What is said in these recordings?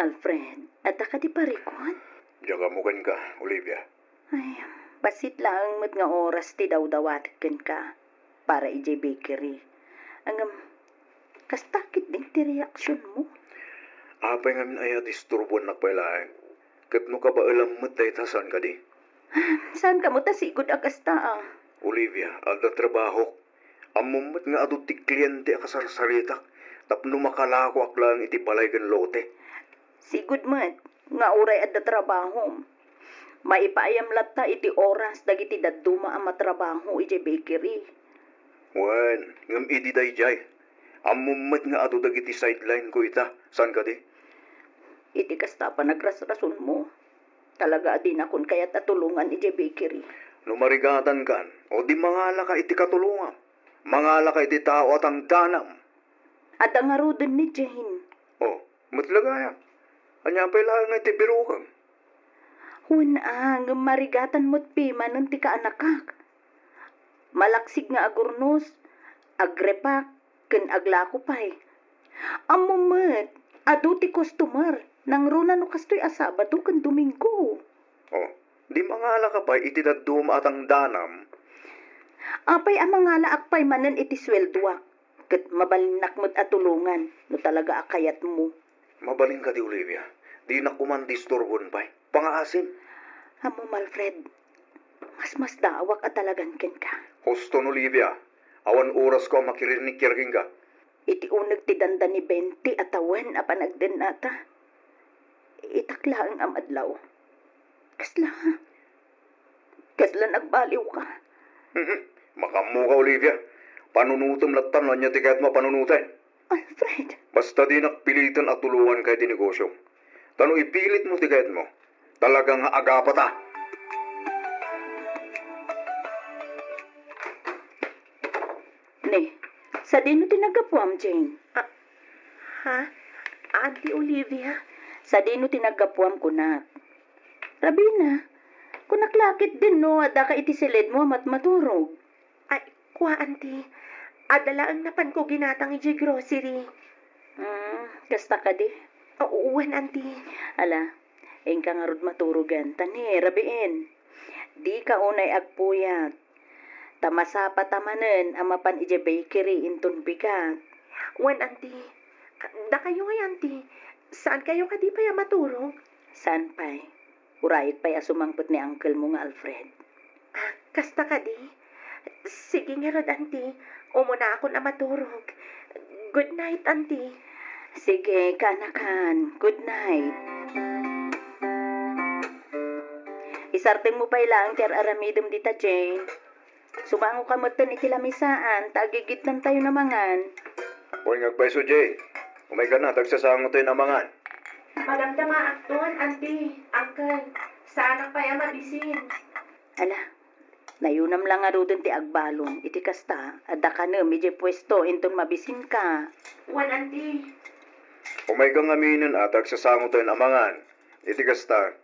Alfred, at ka di parikot? Diyan mukan ka, Olivia. Ay, basit lang mat nga oras ti daw-dawatken ka para ijay bakery. Kastakit din ti reaksyon mo. Apay ngamin ay disturbon nakpailaeng. Kat no ka ba alam mo tayo tasan ka di? Saan ka mo tasigod agasta Olivia, agda trabaho. Amumot nga adot ti kliyente akasarsaritak. Tapno makalako aklang iti balay kan lote. Sigud mat, nga uray at trabaho. Maipaayam latta iti oras dagiti dadduma ang matrabaho iti bakery. Wan, ngam idi day jay. Amumot nga adot dagiti sideline ko ita. San ka di? Iti kasta pa nagrasrason mo. Talaga din akon kaya tatulungan iti bakery. Numarigatan kan, o di mangala ka iti katulungan. Mangala ka iti tao at ang danam. At ang arudan ni Jane. Oh, matlagaya. Anya pa ilang nga iti birukang. Hunang, marigatan mo't pima ng tika anakak. Malaksig nga agurnos, agrepak, ken aglako pa'y. Amumet, adu ti customer, nang runa no kastoy asabado ken Domingo. Oh, di mangala ka pa iti dadduma at ang danam. Apay amangala akpay manen iti sweldwa. Ket mabalinak mo't atulungan, no talaga akayat mo. Mabaling ka di Olivia. Di na kuman disturbon pa'y. Pangaasim. Amo Malfred, mas daawak at talagan ken ka. Huston Olivia. Awan oras ko makirinig kirking ka. Iti uneg ti danda ni 20 atawan a panagden nata. Itakla ang amadlaw. Kasla nagbaliw ka. Makamu ka Olivia. Panunutom latan na niya tiket mo panunutin. Alfred. Basta di nakpilitan at tulungan kay di negosyo. Tano ipilit mo tiket mo. Talagang agapa ta. Ne, sa dino tinagapuam, Jane? Ha? Auntie Olivia? Sa dino tinagapuam kunak. Rabina, kunaklakit din no, at ka iti silid mo mat maturog. Ay, kwa auntie. Adala ang napan ko ginatang iji grocery. Kasta ka di? Uwan auntie. Ala, ka nga rod maturugan. Tani, rabiin. Di ka unay agpuyat. Tamasapa tamanen amapan ije bakery inton bigat. Wan auntie. Da kayo ngay auntie. Saan kayo ka di pa ya maturog? Saan pa'y? Urayit pa'y asumangpot ni uncle mo nga Alfred. Kasta ka di? Sige nga rod auntie. Umuna ako na maturog. Good night auntie. Sige, kanakan. Good night. Isarting mo pa ilang ter aramidum dita, Jane. Sumango ka mo iti lamisaan, tagigit lang tayo namangan. Huwag ngagpaiso, Jay. Umay ka na, tagsasango tayo namangan. Maganda maakton, auntie. Uncle, saan pa ya mabisin? Ala, nayunam lang nga rodon ti agbalong. Iti kasta, adda ka na, medyo pwesto, inton mabisin ka. Wan auntie. Umay kang aminin at tagsasango tayo namangan. Iti kasta,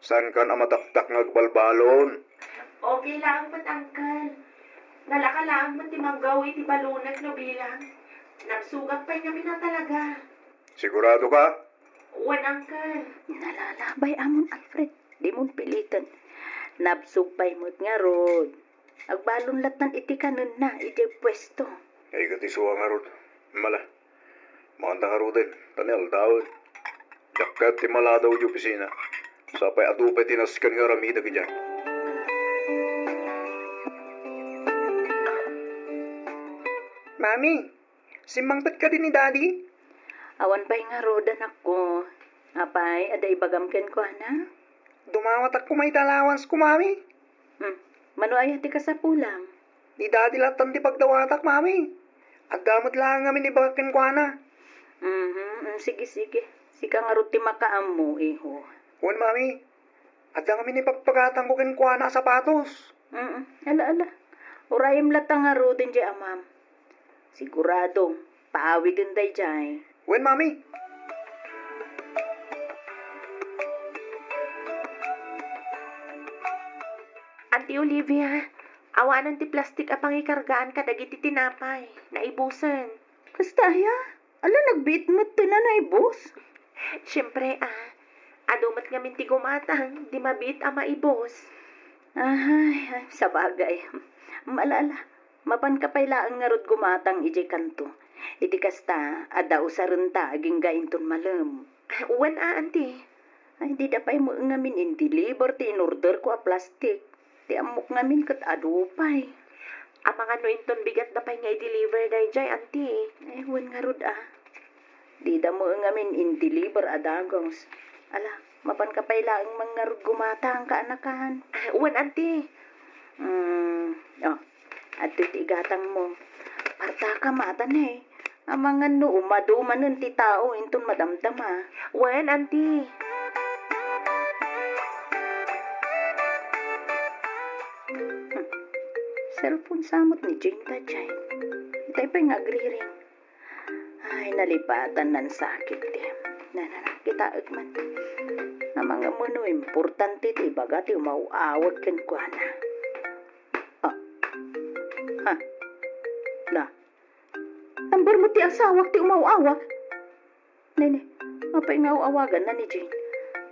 saan kan amataktak ngagbalbalon? Okay lang ba't, uncle? Nalaka lang ba't ti manggaw iti balunag no bilang? Nagsugak pa namin na talaga. Sigurado ka? Wan, uncle. Nalalabay amon, Alfred. Di mong pilitan. Nabsugbay mo't nga rod. Agbalon latan iti kanon na, iti pwesto. Ay katisuwa nga rod. Mala. Makanta ka rodin. Tanel, daon. Jakat ti maladaw di opisina. Sapay atupay tinaskan nga ramida ka dyan. Mami, simangpet ka din ni Daddy? Awan pa'y nga rodan ako. Apay, aday bagamken ko, ana? Dumawat ako may talawans ko, Mami. Mano ay hati ka sa pulang. Di Daddy latan ti pagdawatak, Mami. Agdamot lang kami ni bakin ko, ana. Sige. Sika nga ruti makaam mo, iho. Wan, Mami. Adda kami ni pagpagatan ko kin ko, ana, sapatos. Ala. Urayim latang nga rodin di amam. Sigurado, paawid din day jay. Wan, Mami. Auntie Olivia, awanan ti plastik apang ikargaan ka dagiti tinapay. Naibusan. Kasta ya? Ala, nagbit mo ito na naibos. Siyempre, adumat nga minti gumatang, di mabit maibos. Ay, sa bagay. Malala, mapan kapaylaan nga rod gumatang ije kanto. Iti kasta, adaw sa renta, aging gainton malam. Uwan auntie. Ay, di dapay mo ngamin in deliver, ti in-order ko a plastic. Ti amok ngamin kat adupay. Ang mga nointon bigat na pa'y nga i-deliver na jay, auntie. Wan nga rod Di da mo ngamin in deliver adagos. Ala, mapan kapaylaan mga rod gumatang kaanakan. Uwan, auntie. At itigatang mo. Parta ka matan Ang mga umaduman nun ti tao inton madamdama. Uwan, auntie. Cellphone samot ni Jane Tajay. Itay pa'y nagriring. Ay, nalipatan ng sakit kita man. Ang mga muno importante ti baga ti umauawag ken kuana. Ambar mo ti asawak ti umauawag. Nene, apay nga awagan na ni Jane.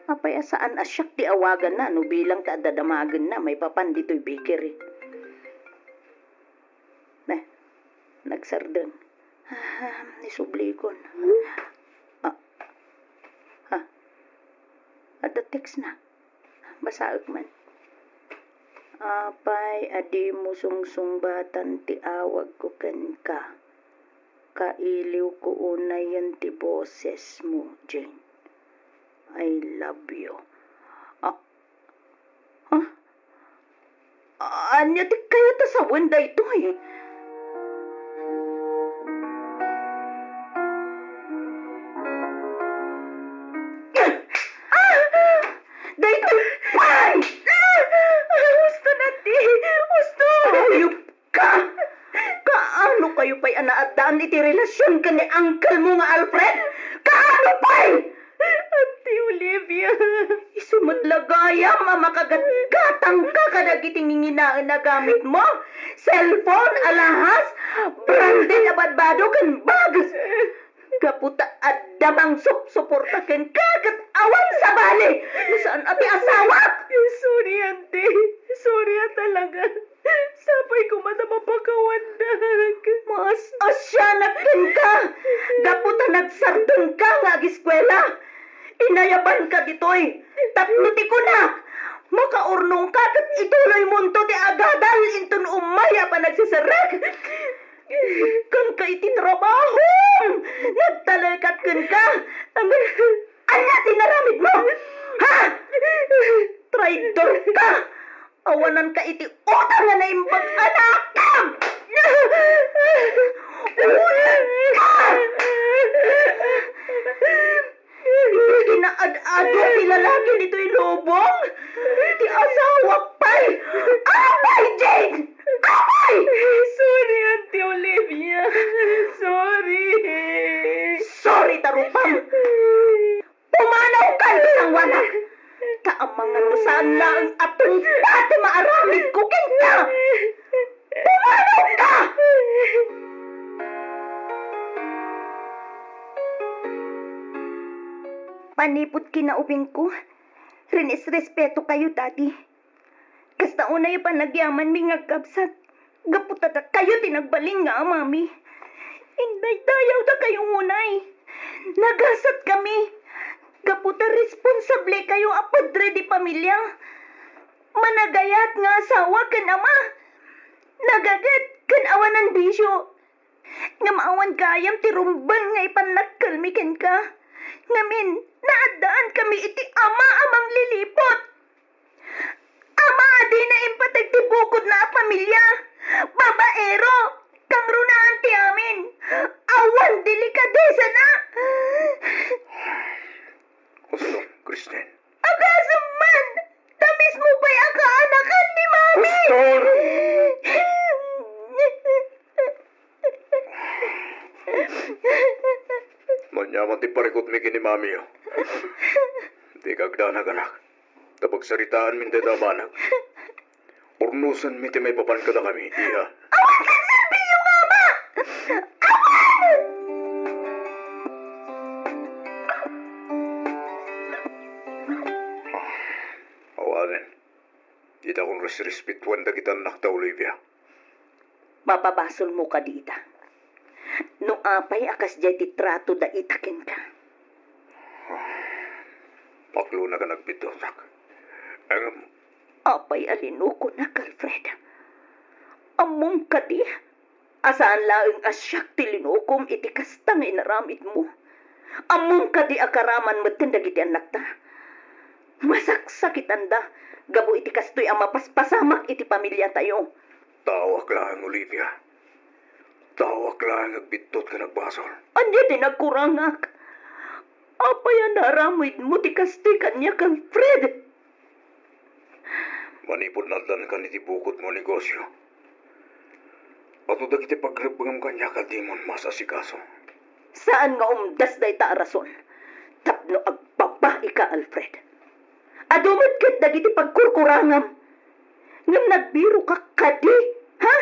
Apay asaan asyak ti awagan na no bilang ta dadamagan na may papan dito'y bakery. Nagsardeng. Nisublikon. Ada text na. Basaag man. Apay, adi mo sungsung-batan ti awag ko ken ka. Kailiw ko unay yan ti boses mo, Jane. I love you. Anya ti kaya ta sa wanda ito Dayto! Ay! Gusto na ti! Gusto! Ayup ka! Kaano kayo pa'y anaadaan iti relasyon ka ni uncle mo nga Alfred? Kaano pa'y? Ate Olivia, isumudlagayam makagatgatang ka kadagiting nginaan na gamit mo. Cellphone, alahas, branded abadbado kan bagas. Kaputa at damang suporta ken kagat awan sa bali. Saan ati asawa? Sorry, ante. Sorry talaga. Sapay ko matamapakawandag. Mas asyanak ken ka. Kaputa nagsardeng ka nga giskwela. Inayaban ka ditoy. Tapnuti ko na. Makaurnong ka kat ituloy munto ti agadal intun umaya pa nagsisarag. Kan ka iti trabaho. Nagtalakat kan ka. Anya tinaramid mo? Ha? Traitor ka. Awanan ka iti utang na naimbag anak ka. Ulan ka. Kinaad-ado ti lalaki nito'y lubong. Ti asawa pa'y. Abay, Jane! Abay! Sorry, Auntie Olivia. Sorry. Sorry, tarupang. Pumanaw ka isang wanak. Kaamangan mo saan lang atong dati maaramid ko ka. Pumanaw ka! Panipot kinaubing ko. Rinis-respeto kayo, Daddy. Kasta unay pa nagyaman mi nga kapsat. Gaputata kayo tinagbaling nga, Mami. Inday dayaw da kayong unay. Nagasat kami. Gaputa responsable kayo apadre di pamilya. Managayat nga asawa kan ama. Nagagat kan awanan bisyo. Nga maawan kayam ti rumbal nga ipanagkalmikin ka. Ngamin, naadaan kami iti ama amang lilipot. Ama adi na impatag ti bukod na pamilya. Babaero, kang runaan ti amin. Awan delikadesa na. Gusto, Kristen. Agasam man, tamis mo ba'y akaanakan ni Mami? Manyaman ti parikot mi kini Mami. Di kagdanag anak. Tapag saritaan min ti damanag. Urnusan mi ti may papan kada kami. Iya. Awan ka silbiyo, Mama! Awan! mas respetuan da kita anak ta, Olivia. Mapabasol mo ka dita. No apay akas jay ti trato da itakin ka. Paklo na ka nagbitosak. Ang Apay alinuko na, Alfred. Among ka di. Asaan laeng asyak ti linukom iti kastang inaramid mo. Among ka di akaraman mo tindag iti anak ta. Masaksakitan da. Gabo iti kastoy ang mapaspasamak iti pamilya tayo. tawak lang, Olivia. Tawak lang nagbitot ka nagbasol. Anya din nagkurangak. Apay ang naramid mo ti kastoy kanya, Alfred. Manipod na dan ka niti bukot mo negosyo. Ato dagiti pagrabagam kanya ka dimon masasikaso. Saan nga umdas day ta rason? Tapno agbabae ka, Alfred. Adumot ket dagiti pagkurkurangam. Ngam nagbiro ka kadi, ha?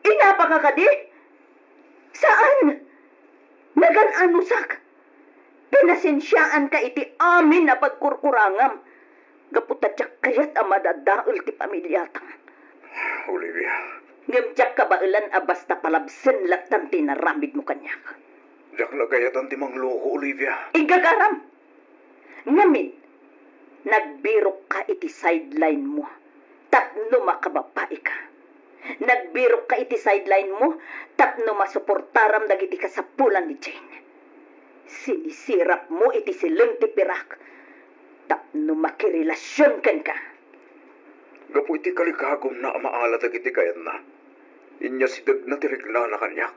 Inapa ka kadi? Saan? Nagan-anusak. Pinasensyaan ka iti amin na pagkurkurangam. Gaputatyak kayat ang madadaol ti pamilyatang. Olivia, Ngam tiyak kabailan basta palabsen latan tinaramid mo kanyak. diyak na kayatan ti mangloko, Olivia. Igagaram. Ngamin, nagbiro ka iti sideline mo. Tapno makababae ka. Nagbiro ka iti sideline mo. Tapno masuportaram dagiti kasapulan ni Jane. Sinisirap mo iti sileng ti pirak. Tapno makirelasyon kan ka. Gapo iti kalikagom na maala dagiti kayat na. Inya sidag na tirigna na kanya.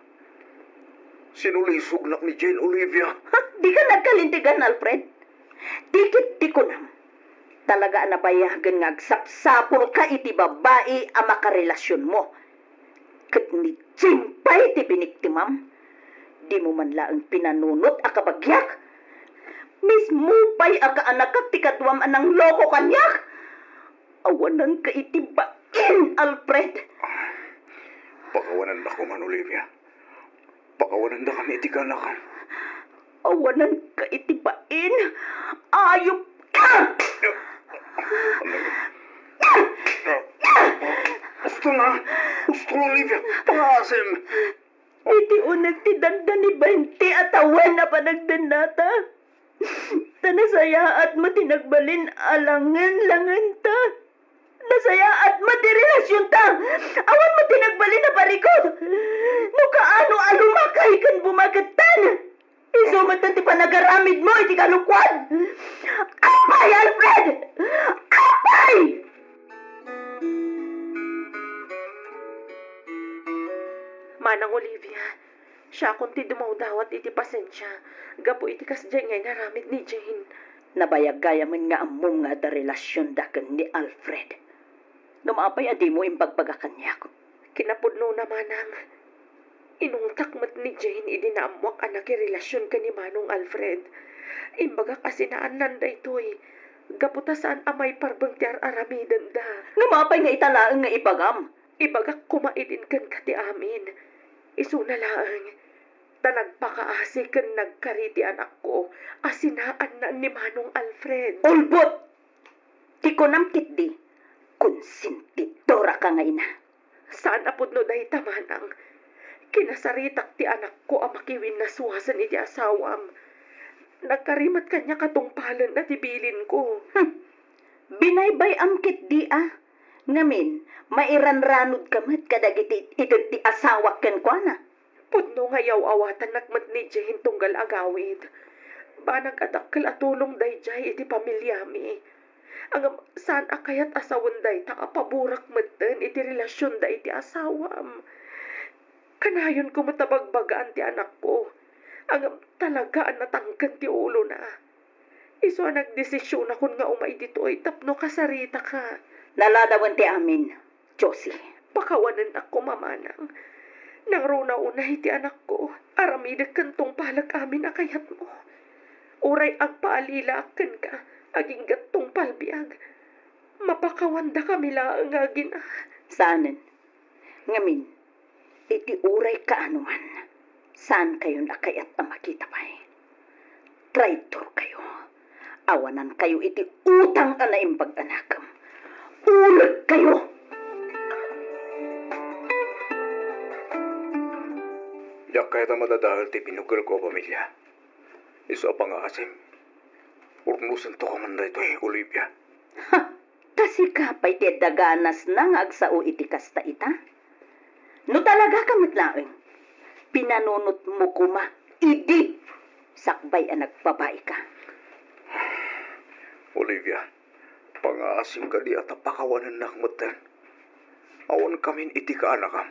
Sinulisog na ni Jane, Olivia. Ha? Di ka nagkalintigan, Alfred. Dikit di ko nam. Talaga nabayagan nga agsapsapol ka iti babae ang makarelasyon mo. Kat ni Jane pa iti biniktimam. Di mo man laang pinanunot a kabagyak. Mismo pa'y akaanak ti katwam anang loko kanyak. Awanan ka iti bain, Alfred. Pakawanan na ko man, Olivia. Pakawanan na kami iti kanakan. Awanan ka iti bain. Ayop ka! Gusto na! Gusto na, Olivia! Pangasim! Iti unag ti danda ni 20 atawan na panagdanata. Tanasayaat mo tinagbalin alangan-langan ta. Nasayaat mo ti relasyon ta. Awan mo tinagbalin na parikod. No kaano alumakay kan bumagatan. Isumatan ti panagaramid mo iti kalukwan. Apay, Alfred! Apay! Manang Olivia, siya kung ti dumawdawat iti pasensya, gapo iti kasdyan ngay naramid ni Jane. Nabayagayaman nga amom nga da relasyon daken ni Alfred. Gamapay adi mo imbagpagakanyak. Kinapudno na manang, inungtak mat ni Jane idinaamuak anak relasyon ka ni Manong Alfred. Imbaga kasi naan nanda ito'y, gaputa saan amay parbang ti aramidan da. Gamapay nga italaang nga ibagam. Ibagak kumaidin kan kati amin. Isuna laang, tanagpakaasi kan nagkariti anak ko, asinaan na ni Manong Alfred. Ulbot! Ti ko namkit di. Konsentidora ka nga ina. Saan apod no dahi tamanang, kinasaritak ti anak ko ang makiwin na suwasan iti asawam. Nagkarimat kanya katungpalan na tibilin ko. Binaybay amkit di Ngamin, mairanranod kamat kadagiti itod ti asawa ken kwa na. Pudno nga yaw awatan nakmat ni Jane tunggal agawid. Banag adakkel atulong day jay iti pamilyami. Ang saan akayat asawan day ta apaburak maten iti relasyon day iti asawam. Kanayon ko matabagbagaan ti anak ko. Ang talagaan natangkan ti ulo na. Iso nagdesisyon akon nga umay dito'y tapno kasarita ka. Naladawan ti amin, Josie. Pakawanan ako mamanang. Nang runa-una iti anak ko, aramidag kantong palag amin akayat mo. Uray agpaalilaakan ka, aging gatong palbiag. Mapakawanda kami laang agin Saanen? Ngamin, iti uray kaanuman. Saan kayo nakayat na makita pa'y? Traitor kayo. Awanan kayo iti utang na imbag anakam. Bulag kayo! Yak kaya ta madadahal ti pinugol ko, pamilya. Isa pa nga asim. Urnusan to kamanda ito Olivia. Ha! Kasi kapay ti daganas na nga agsao iti kasta ita. No talaga kamit laeng. Pinanunot mo kuma. Idi! Sakbay ang nagbabae ka. Olivia, pang-aasim ka di at apakawanan na akmatan. Awan kamin iti ka anakam.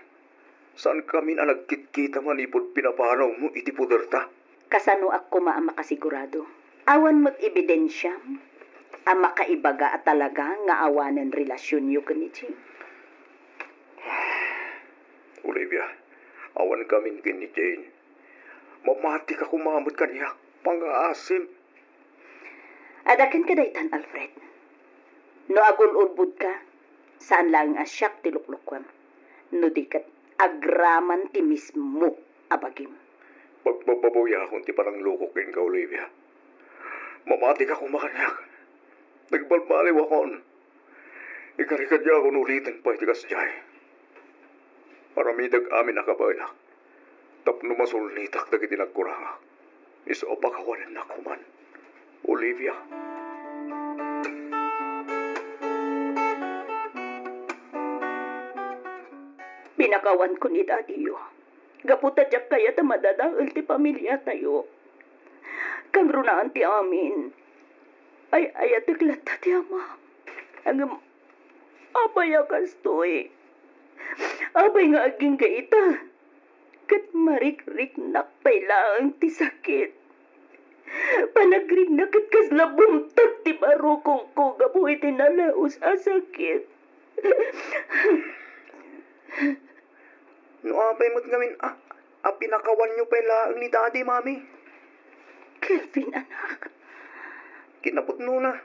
Saan kamin ang nagkitkita manipod pinapanaw mo iti puderta? Kasano ako makakasigurado. Awan mo't ebidensya. Ang makaibaga at talaga nga awanan relasyon yu kanichi. Olivia, awan kamin kin ni Jane. Mamati ka kumamot kaniya. Pang-aasim. Adakan ka daytan, Alfred. No agul-ulbud ka, saan lang asyak tiluklukwam. No di kat agraman ti mismo abagim. Pagpapabuya akong ti parang lukokin ka, Olivia. Mamati ka kumakanyak. Nagbalbaliw akon. Ikarikad niya akong ulitin pa itikas jay. Paramidag amin nakabailak. Tapno masulnitak dagiti nagkurangak. Iso pakawalan na kuman. Olivia. Pinakawan ko ni Daddy yo. Gaputa jak kaya ta madadaol ti pamilya tayo. Kang runaan ti amin. Ay ayatiklat ta ti ama. Ang abay akas to eh. Abay nga aging kaita. Kat marik-rik nakpay lang ti sakit. Panagring na kat kaslabumtag ti marukong ko gabuhi ti nalaos a sakit. No apay mo't ngamin, pinakawan nyo pa laang ni Daddy, Mami. Kelvin, anak. Kinapot na.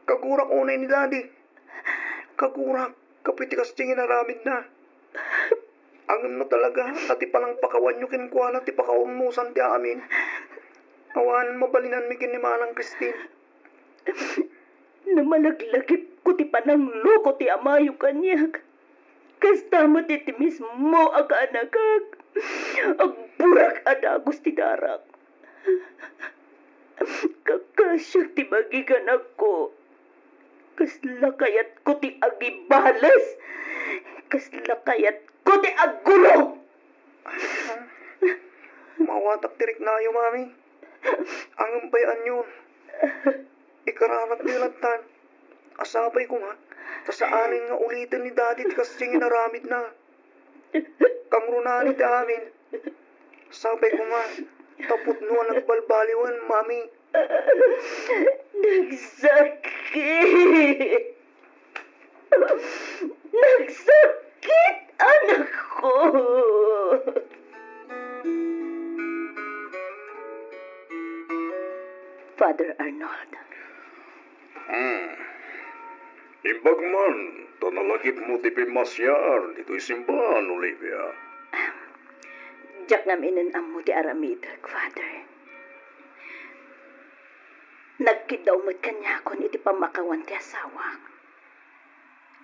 Kagurak unay ni Daddy. Kagurak, kapitikas tingin naramid na. Angam na talaga, ati palang pakawan nyo kinkuha na ti pakaumusan ti amin. Awan mabalinan mi ni Manang Christine. Namalaglagip ko ti panang loko ti amayo kanyak. Kasta mo ti mismo aga anakag. Agburak adagos ti darak. Kakasyak ti magigan ako. Kasla kayat ko ti agibalas. Kasla kayat ko ti agulo. Mawatak tirik na yo, Mami. Ang bayan yun. Ikaranak nilantan. Asabay ko nga. Tasaanin nga ulitin ni Daddy ti kasing inaramid na. Kang runani ti amin. Sabay ko nga. Tapot nuan nagbalbaliwan, Mami. Nagsakit! Nagsakit, anak ko! Father Arnold. Imbag man, tanalagip mo ti pimasyar, dito'y simbahan, Olivia. Diyak namin ang mo ti aramidag, Father. Nagkidaw mo't kanya kon iti pamakawan ti asawa.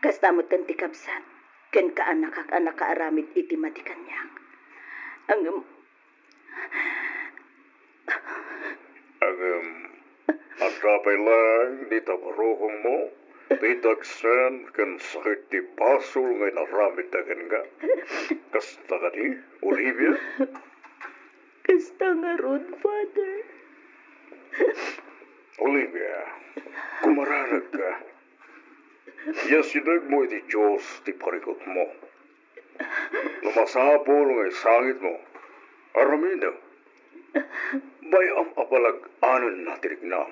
Kastamot kan ti kabsat, ken kaanak kaaramid iti mati kanya. At rapay lang, di tabaruhong mo, di dagsan, kan sakit ti basol ngay naramid dagan nga. Kasta ka di, Olivia? Kasta nga ron, Father. Olivia, kumararag ka. Yasinag mo iti Diyos ti parikot mo. Lumasapol ngay sangit mo. Aramida. Bayam apalag anon na tirigna.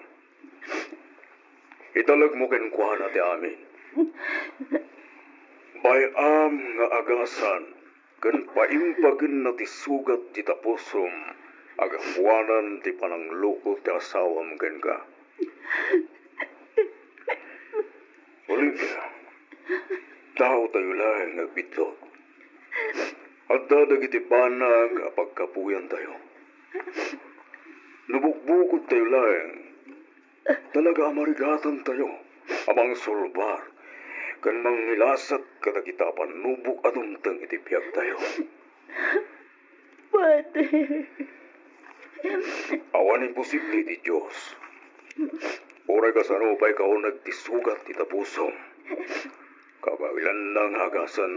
Italag mo kenkwa na ti amin. Bayam nga agasan, kan paimpagan na ti sugat ti tapusom, agapuanan ti pananglukot ti asawam ken ka. Olivia, tao tayo lang nagbitlot. At dadag iti panag apagkapuyan tayo. Nubukbukod tayo lang. Talaga amarigatan tayo. Amang sulbar. kan manghilasat kada kita panubok adumtang itipyag tayo. Father. Awan imposible di Diyos. Oray ka sa pa'y kao nagtisugat ita pusom. Kabailan ng hagasan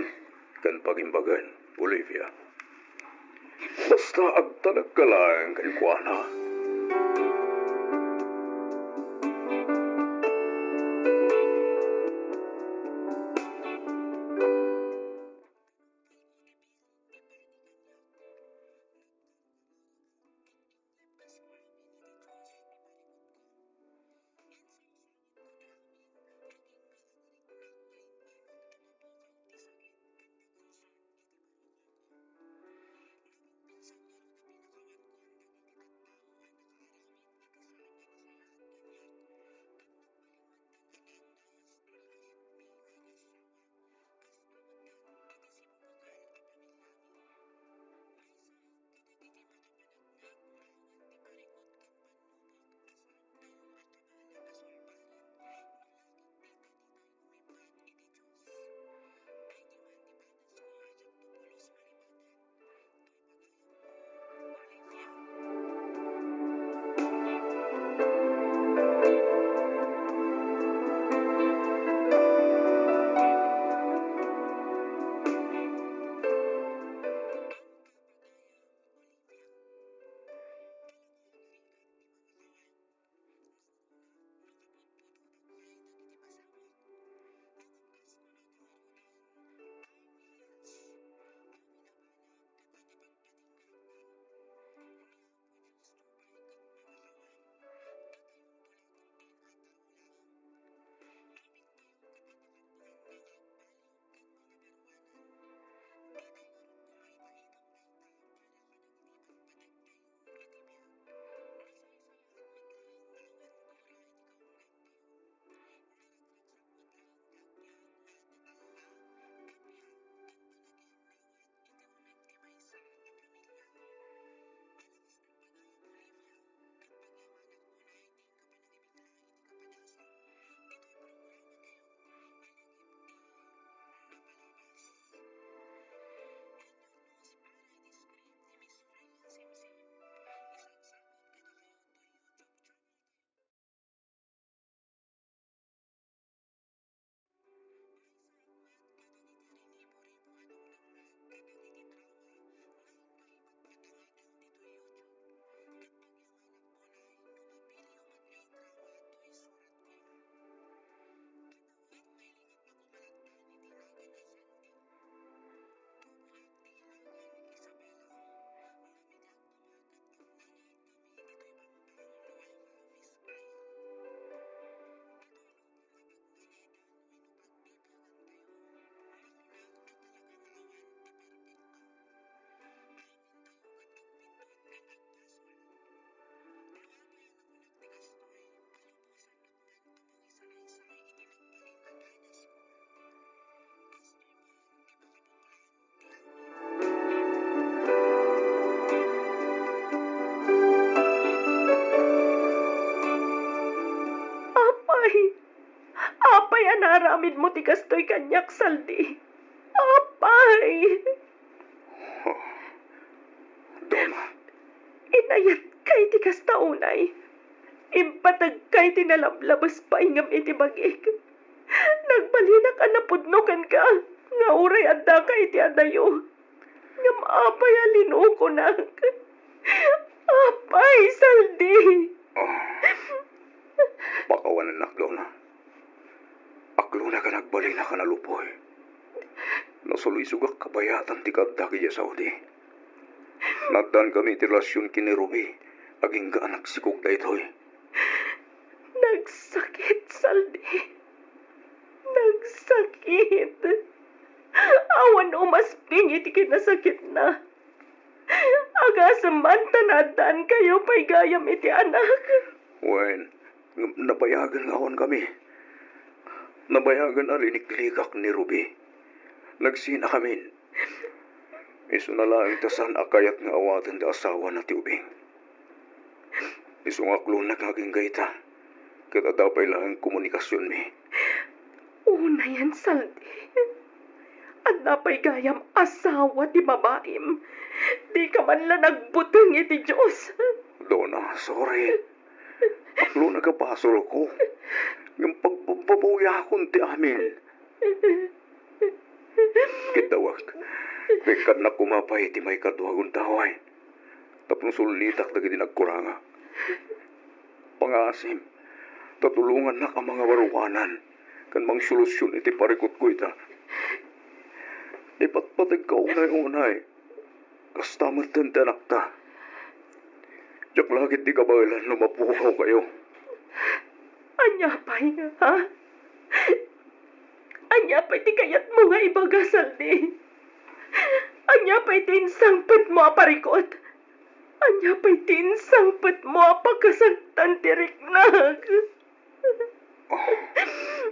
kan pagimbagan, Olivia. Basta agtalag ka lang kay Kuana. Apay anaramid mo ti kastoy kanyak saldi. Apay. Donna, Inayat kay ti kastaunay. Impatag kay ti nalablabas pa ingam iti bagik. Nagbalinak anapudnokan ka. Nga uray adda kay ti adayo. Ngam apay alinuko nak. Apay saldi. pakawanan nak Donna. Aklo na ka nagbali na ka nalupoy. Nasuloy sugak kabayatan ti kadda kaya Saudi. Nagdan kami ti relasyon kini Ruby. Aging gaanak si Kuk daytoy. Nagsakit, Saldi. Nagsakit. Awan umasping iti kinasakit na. Agasam man tanadaan kayo pa'y gayam iti anak. Wen, nabayagan nga awan kami. Nabayagan aliniklikak ni Ruby. Nagsina kami. Isu na lang tasan akayat nga awatan ti asawa na ti ubing. Isu nga klon na kaging gayta. Kita daw pa ilang komunikasyon mi. Una yan, Saldi. Ang napay gayam asawa ti babaim. Di ka man lang nagbutang iti Diyos. Donna, sorry. Aklo nagapasol ko. Yung pagbababuya akong ti amin. Kitawag. Pekat na kumapay ti may kaduhagon taway. Tapos sulitak na giti nagkuranga. Pangasim. Tatulungan na ka mga warukanan. Kan mang solusyon iti parikot ko ita. Ipatpatag ka unay-unay. Kasta matantanak ta. Diyak lagit di kabalan na mapukaw kayo. Anya pa'y, ha? Anya pa'y ti kayat mo nga ibagasal di. Anya pa'y tinsangpet mo aparikot. Anya pa'y tinsangpet mo apagkasagtan ti riknag.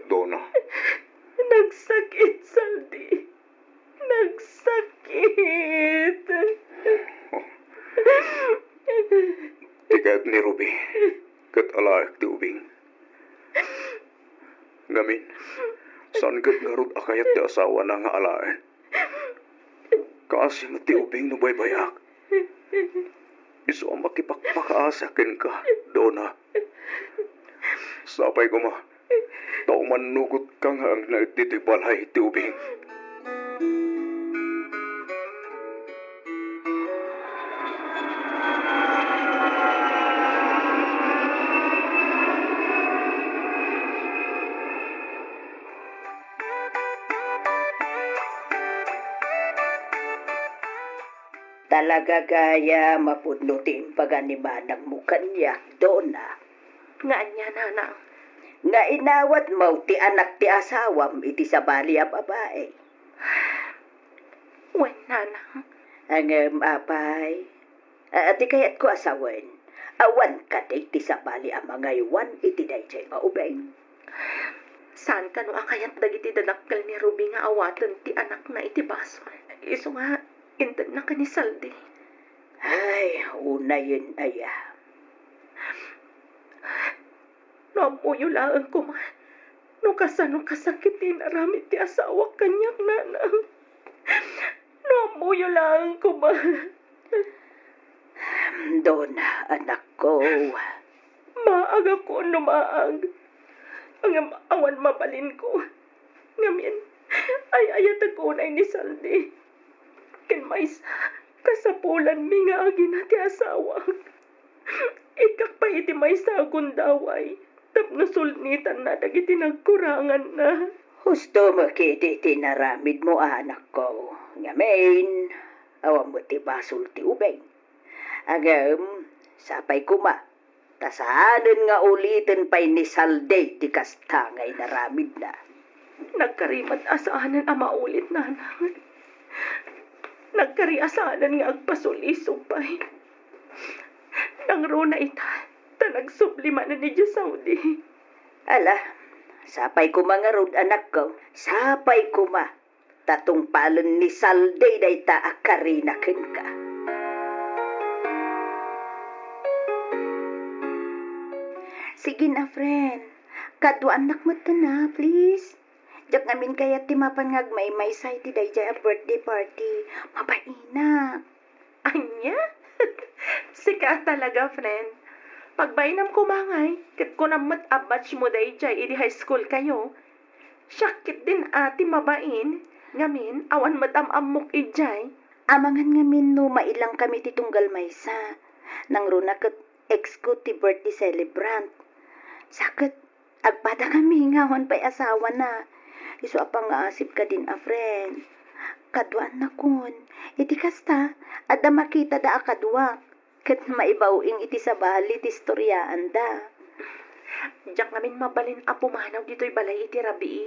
Donna. Nagsakit, Saldi. Nagsakit. Tikat ni Ruby. Kat alaak ti ubing. Ngamin. San kat garod akayat ti asawa na nga alaan. Kasi ti ubing no baybayak. Iso ang makipagpakaasakin ka, Donna. Sapay ko ma. Tauman nugot ka nga ang nagtitibalhay ti ubing. Talaga gaya mapudnutin paganimanang mo kanya, Donna. Nga anya, nanang. Nga inawat mo ti anak ti asawam iti sabali a babae. Wen, nanang. Ang apay, ati kayat ko asawen, awan ka ti sabali a mga iwan iti dayjay nga ubeng. Saan ka no akayat dagiti dadakkel ni Ruby nga awatan ti anak na iti basol? Iso nga, inted na ka ni Saldi. Ay, una yun aya. No amuyo lang ko man. No kasano kasakitin aramid ti asawa kanyak nanang. No amuyo lang ko man. Donna, anak ko. Maag ako numaag. Ang awan mabalin ko. Ngamin, ay ayat ako na ni Saldi. Ken mais, kasapulan mi nga agi na ti asawa. Ikak pa iti may sagun daway. Tapno sulnitan na dagiti nagkurangan na. Husto makiti tinaramid mo, anak ko. Ngamin, awan mo ti basol ti ubeng. Agam, sapay kuma. Tasaanan nga ulitin pa'y ni Salde ti kastangay naramid na. Nagkarimat asahanan ang maulit, nanang. Nagkariasanan nga agpasulisog pa'y. Nangro na ita, ta nagsublima na ni Saudi. Ala, sapay kuma nga rod, anak ko. Sapay kuma. Tatong palon ni Salde day ta akarinakin ka. Sige na, friend. Kadwa anak mo to na, please. Diyak ngamin kaya ti mapangag may say ti dayjay a birthday party. Mabaina. Anya? Sika talaga, friend. Pagbainam ko mangay, kat ko namat abatch mo day jay, idi high school kayo. Syakit din ati mabain. Ngamin, awan matamamok ijay. Amangan ngamin no, mailang kami ti tunggal maysa. Nang runa kat ex ko ti birthday celebrant. Sakit, agpada kami ngawan pa'y asawa na. Iso apang asip ka din a friend. Kadwaan na kun. Iti kasta, ada makita da akadwa. Kat maibawing iti sabali ti storyaan da. Diyak namin mabalin a pumanaw dito'y balay iti rabi.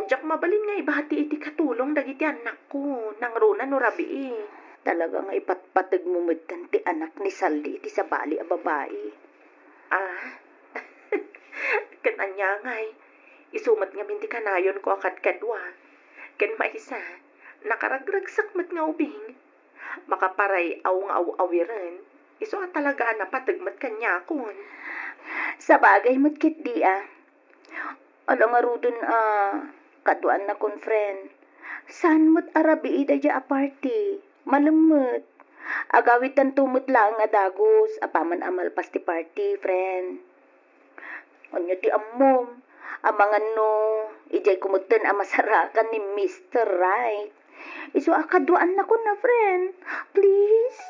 Diyak mabalin nga ibahati iti katulong dagiti anak ko. Nang runa no rabi. Talaga nga ipatpatag mo ti anak ni Saldi iti sabali a babae. Ah, kananya ngay. Isumat nga minti kanayon ko akat kadwa. Ken maisa, nakaragragsak mat nga ubing. Makaparay aw nga aw-awiran. Iso talaga na patagmat kanya kon. Sa bagay mo't kit di ah. Alang nga rudon katuan na kon friend. San mo't arabi ida ja a party. Malamot. Agawitan tumot lang nga dagos. Apaman amal pas ti party, friend. Anya ti ammom. Amangan no, ijay kumutan masarakan ni Mr. Right. Iso akaduan na ko na, friend. Please?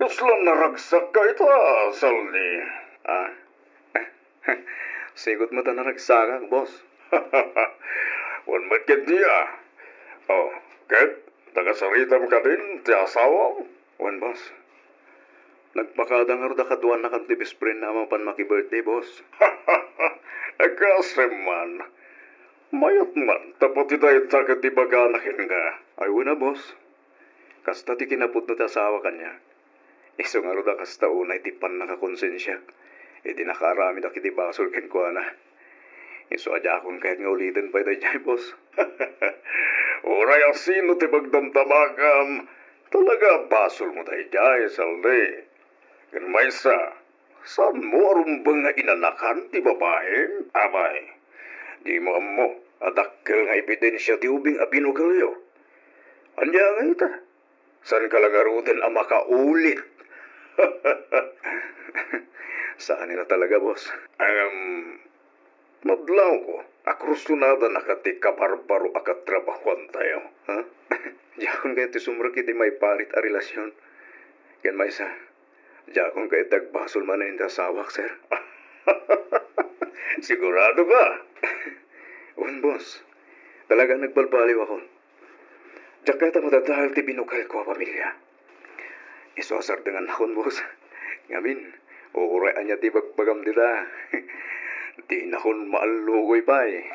Islam naragsak ka ito, Saldi. Sigot mo ta naragsak, boss. Wan matket niya. Oh, ket, tagasarita mo ka din, ti asawa. Wan, boss. Nagpakadangar da kaduan na kan ti best-friend na pan maki-birthday, boss. Kasi man, mayat man, tapos itayo takat ti baganakin ka. Ay, wala, boss. Kasta ti kinapot na ti asawa kanya. Iso nga da kasta unay ti pan nakakonsensya. E di nakarami na kiti basol ken ko na. Iso adya akong kahit nga ulitin pa ito dyan, boss. Oray ang sino ti bagdamdamagam. Talaga basol mo tayo dyan, Salde. Kan maysa, saan mo arumbang nga inanakan ti babae? Abay, di mo amo, adakkel nga ebidensya ti ubing abino kalayo. Anya nga ita, saan ka lang arutin ang makaulit? Saan nila talaga, boss? Madlaw ko, akrusunada nakati kabarbaro akat trabahuan tayo. Ha? Diakon kayo ti sumraki ti may parit a relasyon. Yan maysa, diakon kayo tagbasol man na yung tasawak, sir. Sigurado ka? Un, boss. Talaga nagbalbaliw ako. Diyak kaya matadahal ti binukal ko a pamilya. Isosar dengan akon, boss. Ngamin, uuraan niya ti bagbagam dita. Di na kon maalugoy pa eh.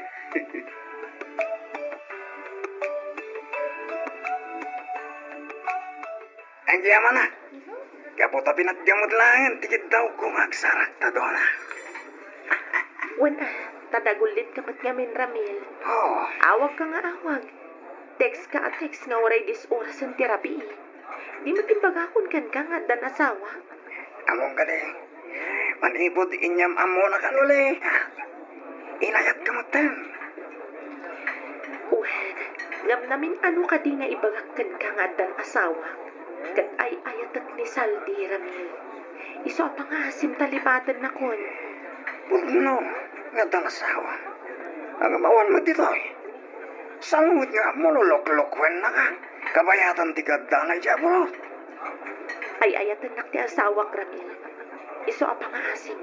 Ang yaman na. Kapot na pinatgamot lang, tikit daw kung agsarak ta doon na. Wan, tadagulit ka mat ngamin, Ramil. Oh, Awag ka nga awag. Text ka at text nga waray dis oras ang terapi. Di mo timbagakon kan ka nga dan asawa. among ka din. Manipod inyam amo na kanuli. Inayat ka mo ten. Uwed, ngam namin ano ka di nga ibagakkan ka nga dan asawa. Kat ay ayatat ni Saldi, Ramil. Iso pa nga simtalibatan na kon. Pugno, nga dang asawa. Ang amawan mo dito eh. Sangwit nga monolok-lokwen na ka. Kabayatan ti kadanay siya, bro. Ay ayatan nak ti asawa, Ramil. Iso pa nga asim.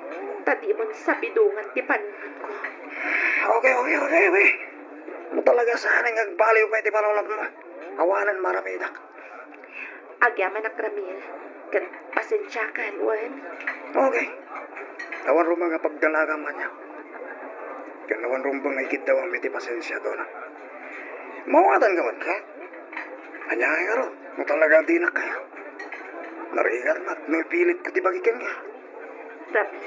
Tadi man sa bidungan ti panunan ko. Okay. Mo talaga sana nga agbaliw pa iti panulat mo. Awanan maramidak. Agyaman nak, Ramil. Kat pasensyakan, Wan. Okay. Awan rumang nga pagdalaga man niya. Ganawan rumbang ay daw ang miti pasensya doon. Mawatan ka man ka? Anya nga ro, mo talaga di na kaya. Narigat mat, may pilit ka tibagikan ka. Ramil,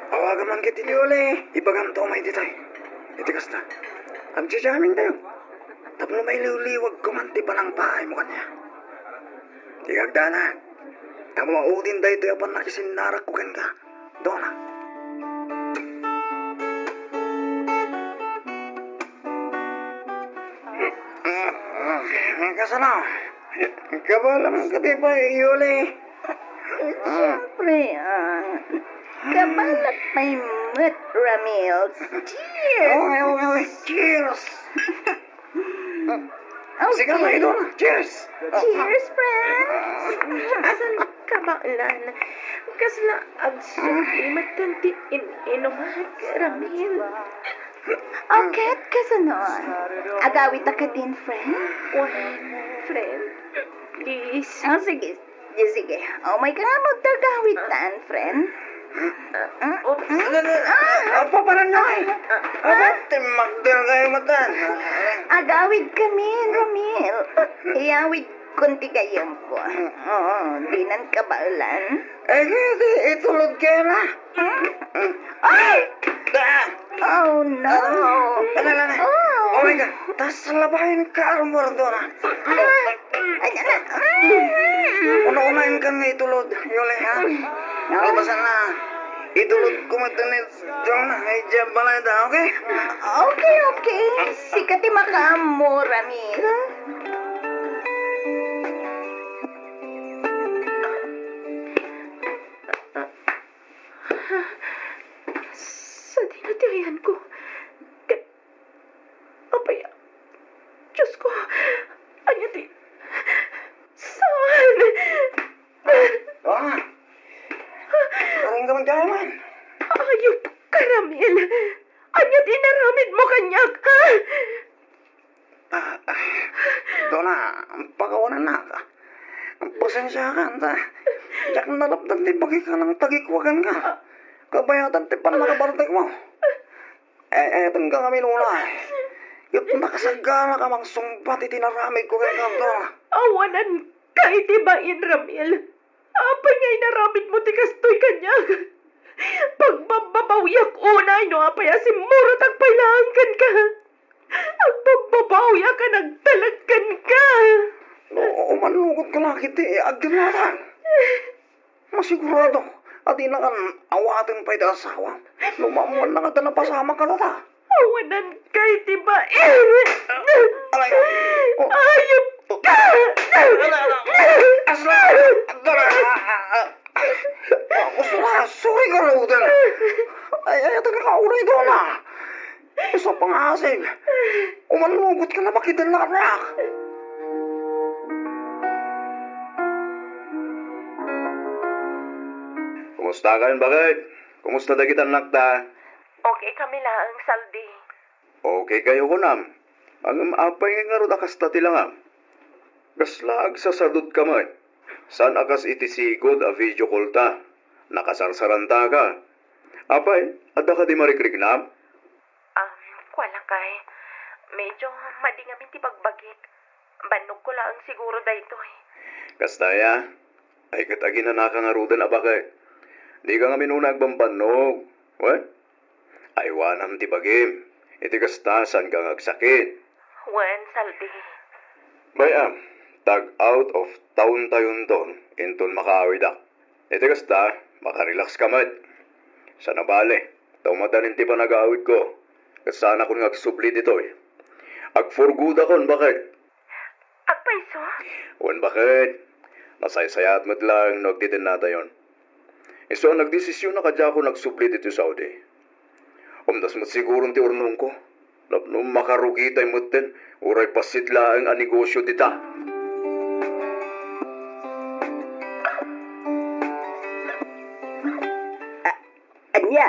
Awagan man kiti liuli, ibagam to may ditay. Iti kasta, ang jajamin tayo. Tapno may liuliwag kumanti pa ng pahay mo kanya. Tigagda na, tamo maudin dahi ito yapan nakisinarak ko kan ka. Doon na. Kasano? Kabalang katipa, Yuli. Siyempre, kabalak may mo't, Ramil. Cheers! Okay. Cheers! Sige na, ito na. Cheers! Cheers, friend! asal ka ba ulan? Kasla agsuki matanti inumat, Ramil. Okay, kasanon. Agawit ka din, friend? Wan, friend, please. Sige. Oh my God, magdagawitan, friend. Apa pa rin na? Apa? Magdal kayo matan. Agawid kami, Ramil. Iyawid kunti kayong ko. Di nan kabaulan. Itulog kayo na. Ay! Oh, no. Oh my God. Tas labahin ka armor doon. Una-unahin ka nga itulod, Yuli, ha? Nakabasan na. Itulod ko matanit. Diyan na, ay diyan balay da, okay? Okay. Sikati makamo, Ramil. Sa dinatiyan ko. Apay, Diyos ko. Anya di. Saan? Donna, karing ka magdaman. Ayop ka, Ramil. Anya di naramid mo kanyak, ha? Donna, pagawanan na ka. Pasensya ka, anta. Diyak nalapdag di bagi ka ng tagikwagan ka. Kabayatan ti panakabartek mo. Etong ka kami luna. Ito nakasagana ka mang sumpat itinaramid ko kay Donna. Awanan ka itibain, Ramil. Apay nga inaramid mo ti kastoy kanyak. Pagbababawyak unay no apay asim murot ang pailangan ka. Ang bababawyak ka nagtalagkan ka. Oo, manlugod ka lang kiti. Agdinatan. Masigurado. At inakan awatin pa iti asawa. Lumamuan na ka na pasama ka na ta. Awanan ka itibain. Alay. Ayop ka. Asla. Donna. Sorry ka Roden. Ay, tagakaunay doon na. Isa pang asig. Umanlugot ka na makitin na anak. Kumusta ka, bakit? Kumusta da kita nakta? Okay kami lang, Saldi. Okay kayo ko nam. Ang apay nga ro akasta tilangam. Gaslag sa sadot ka man. San akas itisigod a video call ta. Nakasarsaran ta ka. Apay, adda ka di marikrik nam? Wala kay. Medyo madingamin ti pagbagik. Banog ko lang siguro dayto eh. Kastaya, ay katagi na nakangarudan abakay. Di ka nga minunag bambanog. What? Aywanam ti bagim. Iti kastasan ka ngagsakit. Wen, Saldi. Bayam, tag out of town tayon ton, inton makaawidak. Iti kasta, makarelax ka mad. Sa nabale, taumatanin ti pa nag-aawid ko. Kasana ko ngagsubli dito eh. Agforguda kon bakit? Agpaiso? Wan bakit? Nasaysayat mo't lang nagtitin nata yon. Iso ang nagdesisyon na kadya ko nagsubli dito sa Saudi. Umdas mo't sigurong ti urnong ko. Nung makarugitay mo't din, uray pasidla ang negosyo dita. Anya,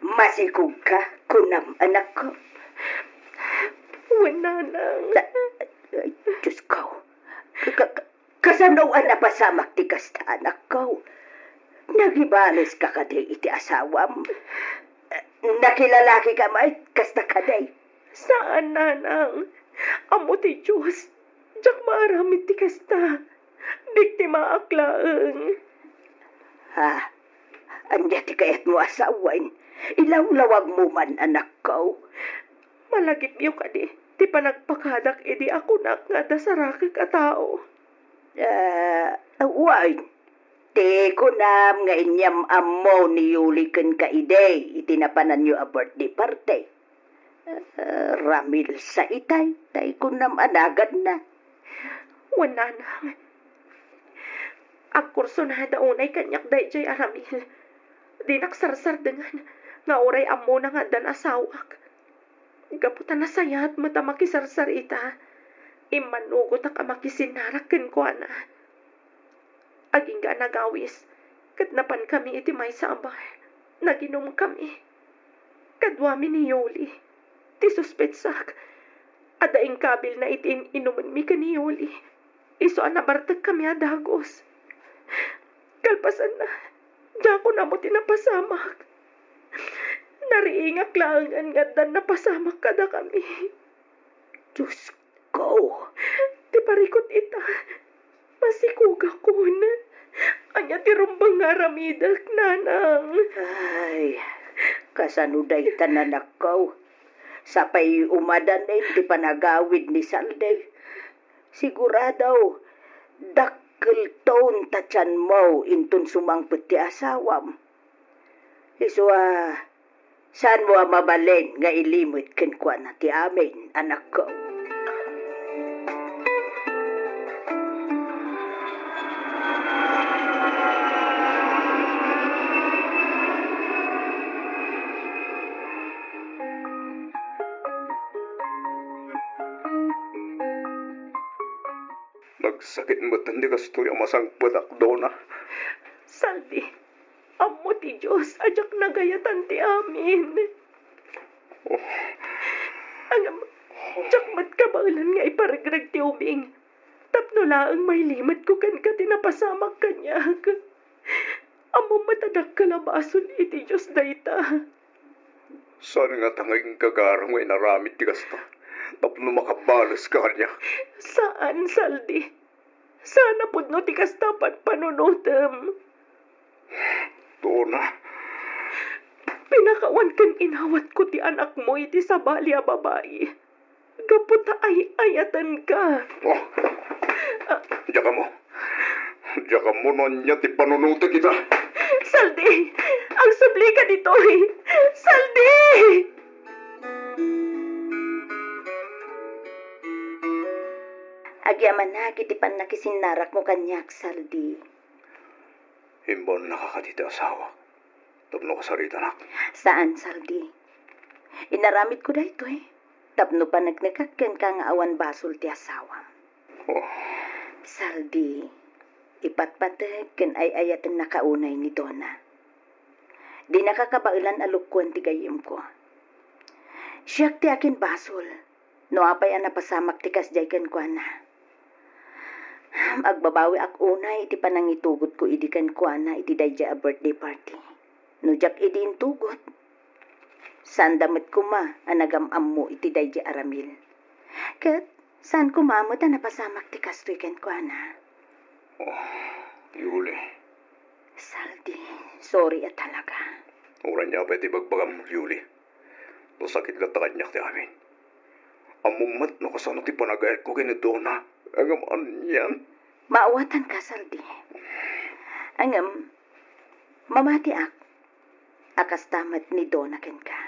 masikog ka, kunam anak ko. Wen, nanang. Ay, Diyos ko. Kasanawan na pasamak ti kasta anak ko. Nagibalis ka kaday iti asawam. Nakilalaki ka may kasta kaday. Saan, nanang? Amo ti Diyos. Diyak maaramid ti kasta. Biktima aklaeng. Ha? Anya ti kayat mo asawain. Ilawlawag mo man anak ko. Malagip yung kadi. Ti panagpakadak edi ako nakngada sa rakik a tao. Why? Te ko nam nga inyam amo ni Yuliken ka ide. Itinapanan nyo a birthday party. Ramil sa itay. Tay ko nam anagad na. Wananang. Agkurso na daunay kanyak dayjay aramil. Di naksarsar dengan. Nga oray amo na nga dan asawak. Gaputan na sayat mata makisarsar ita. Imanugot ka makisinarakin ko na. Aging ga nagawis. Katnapan kami iti may sabay. Naginom kami. Kadwami ni Yoli. Ti suspetsak. Adaing kabil na itin inuman mi ka ni Yoli. Iso anabartag kami adagos. Kalpasan na. Diyan ko na mo tinapasamak. Nariingak lang ang ngadan na pasamak kada kami. Diyos ko. Ti parikot ita. Masikuga ko na. Anya ti rumbang nga ramidak, nanang. Ay, kasanuday tananak ko. Sapay umadan na iti panagawid ni Salday. Sigurado, dakkel taon tatyan mo intun sumangpet ti asawam. Iswa, saan mo mabalin nga ilimit ken kwa na ti amin, anak ko? Nagsakit mo tandi kasto yung masangpadak doon na. Saldi, amo ti Diyos, ajak nagayatan ti amin. Angam, jakmat kabaulan nga iparagrag ti ubing. Tapno laang may limit ko kan ka tinapasamak kanyag. Amo matadak kalabason iti Diyos dayta. Saan nga tanging kagarang may naramit ti kasto? Tapno makabalas ka kanya. Saan, Saldi? Sana pudno ti kastapan panunutem. Doon na. Pinakawan kan inawat ko ti anak mo iti sabali a babae. Gaputa ay ayatan ka. Oh, diyan ka mo. Diyan ka mo nun niya ti panunuti kita. Saldi! Ang subli ka dito eh! Saldi! Agyaman na kiti pan nakisinarak mo kanyak, Saldi. Himbon nakakatita asawa. Tapno ka sarita na. Saan, Saldi? Inaramit ko da ito eh. Tapno pa nagnagkakken ka nga awan basol ti asawa. Oh, Saldi, ipatpatag ken ay ayatan nakaunay ni Donna. Di nakakabailan alukwan ti gayem ko. Siyak ti akin basol. No apay ang napasamak ti kasjay ken kwa na. Agbabawi ak unay iti panangitugot ko idi ken kwa na iti dayja a birthday party. No jak idi intugot. Sandamet ko ma anagamam mo iti dayja aramil. Ket saan ko mamot ang napasamak ti kastoy ken kwa na. oh, Yuli. Saldi, sorry at talaga. Uran niya pa iti bagbagam mo, Yuli. Masakit ka takanyak ti amin. Amumat no kasano ti panagayat ko kinito na. Angaman yan. Maawatan ka, Saldi. Angam, mamati ak. Akas tamat ni Donna ken ka.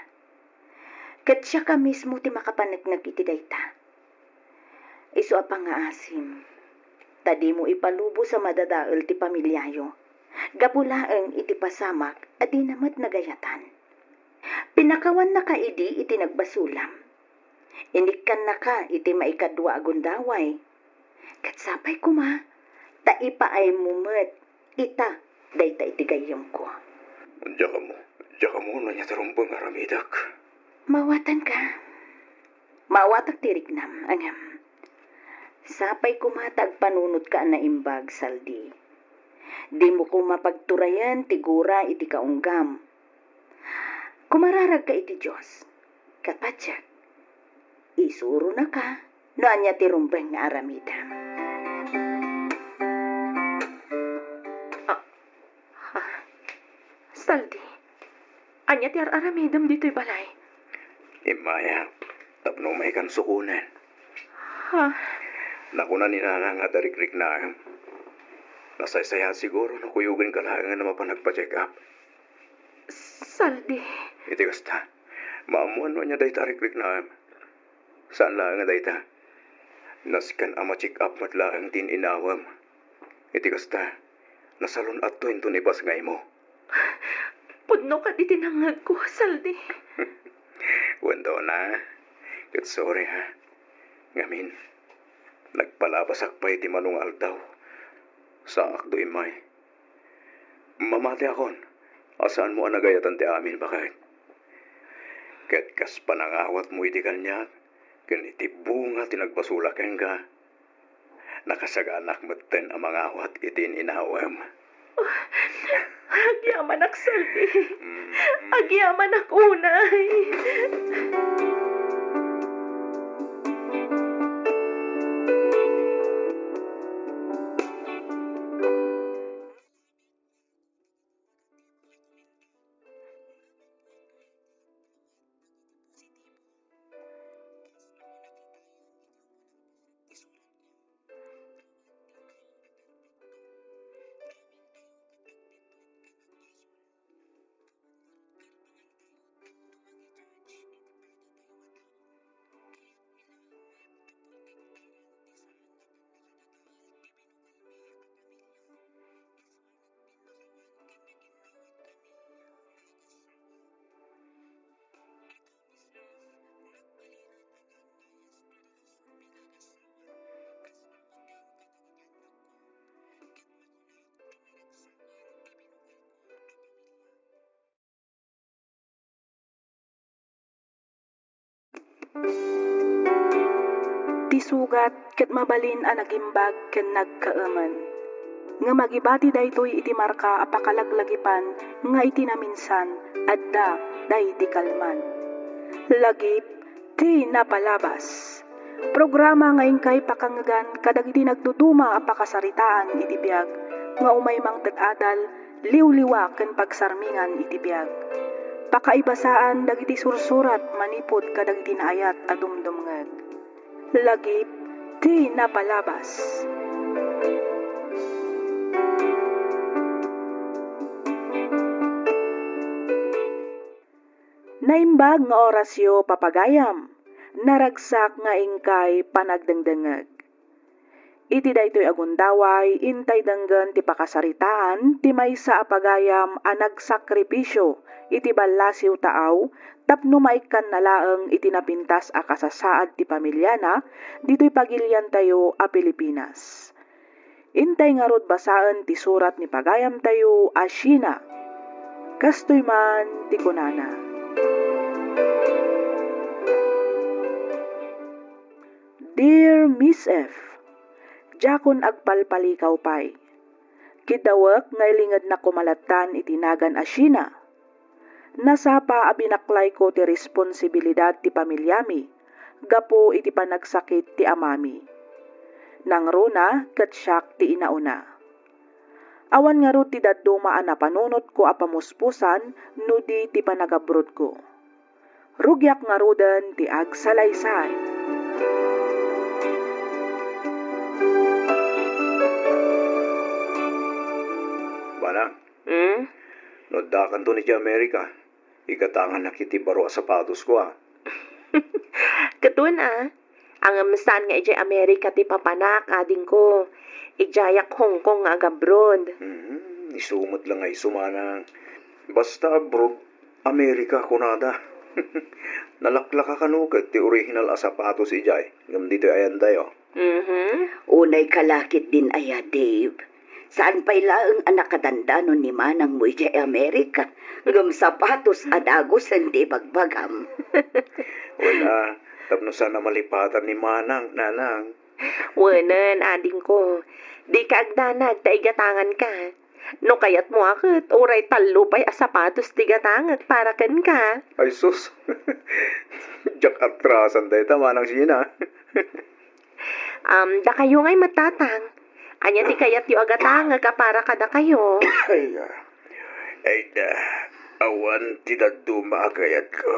Ket siya ka mismo ti makapanagnak iti dayta. Isu apa nga asim. Tadi mo ipalubo sa madadaol ti pamilyayo. Gapulaeng iti pasamak at di namat nagayatan. Pinakawan na ka idi iti nagbasulam. Inikan na ka iti maikadwa agundaway. Katsapay ko ma, taipa ay mumet, ita, dayta iti gayam ko. Diyan ka mo na niya tarumbang aramidak. Mawatan ka. Mawatak tirignam, angam. Sapay kumatag panunot ka na imbag, Saldi. Di mo ko mapagturayan, tigura iti kaunggam. Kumararag ka iti Diyos. Kapatsak, isuro na ka, no anya tirumbeng nga aramida. Saldi, anya ti aramidam dito'y balay. Imaya, tapno may kansukunan. Ha? Nakuna ni Nana nga darikrik na. Nasaysaya siguro na kuyugin ka lang nga mapanagpa-check up. Saldi, Iti kasta, maamuan mo niya dahi tarikrik na. Saan lang nga dahi ta? Naskan ama check up mat lang din inawam. Iti kasta, nasalon at to into nibas ngay mo. pudno ka di tinangag ko, Saldi. Wendo na, good sorry ha. Ngamin, nagpalabasak pa iti manungal daw. Sa akdo imay. Mamati akon, asaan mo anagayatan ti amin bakit? Ket kas panangawat mo iti kanya, ken iti bunga tinagbasulaken ka. Nakasaganak maten ang mga awat itin inawam. Agyaman ak, Saldi. Agyaman ak unay. iti sugat ket mabalin a nagimbag ken nagkaaman. Nga magibati daytoy iti marka a pakalaglagipan nga iti naminsan adda day ti kalman. Lagip ti napalabas. Programa nga ingkay pakangagan kadagiti nagduduma a pakasaritaan iti biag nga umay mangted-adal liwliwa ken pagsarmingan iti biag. Pakaibasaan dagiti sursurat manipod kadagiti naayat a dumdumngeg. Lagip ti napalabas. Naimbag nga orasyo papagayam, naragsak nga ingkay panagdengdengeg. Iti daytoy agundaway, intay denggen ti pakasaritaan, ti maysa a pagayam a nagsakripisyo, iti ballasiw taaw, tapno maikkan na laeng iti napintas a kasasaad ti pamilyana, dito'y pagilyan tayo a Pilipinas. Intay nga rod basaan ti surat ni pagayam tayo a Sheena. Kastoy man ti kunana. Dear Miss F, Jakon agpalpalikaw pay. Kidawak nga ilingad na kumalatan itinagan a Sheena. Nasapa a binaklay ko ti responsibilidad ti pamilyami, gapo iti panagsakit ti amami. Nang runa ket siak ti inauna. Awan nga rod ti dadduma a napanunot ko a pamuspusan no di ti panagabrod ko. Rugyak nga roden ti agsalaysay. Manang, nodakan to ni ti Amerika. Ikatangan na kiti baro a sapatos ko Katun ang amsan nga ijay Amerika ti papanak ading ko. Ijayak Hong Kong nga agabroad. Isumot lang ay sumanang. Basta abroad, Amerika kunada. Nalaklaka kanukad ti original a sapatos ijay. Ngam dito ayan tayo. Unay kalakit din aya, Dave. Saan pa'y laeng anak kadandanon ni Manang mo ijay Amerika? Ngam sapatos adagos hindi bagbagam. Wala, tapno sana malipatan ni Manang, nanang. Wanan, ading ko. Di ka agdanag, taigatangan ka. No kayat mo akit, oray talo pa'y sapatos tigatangat para kan ka. Ay sus, jak atrasan tayo tama ng Sheena. Da kayo nga'y matatang. Anya ti kayat yu agatanga ka para kada kayo. Ay da, awan ti daduma agayat ko.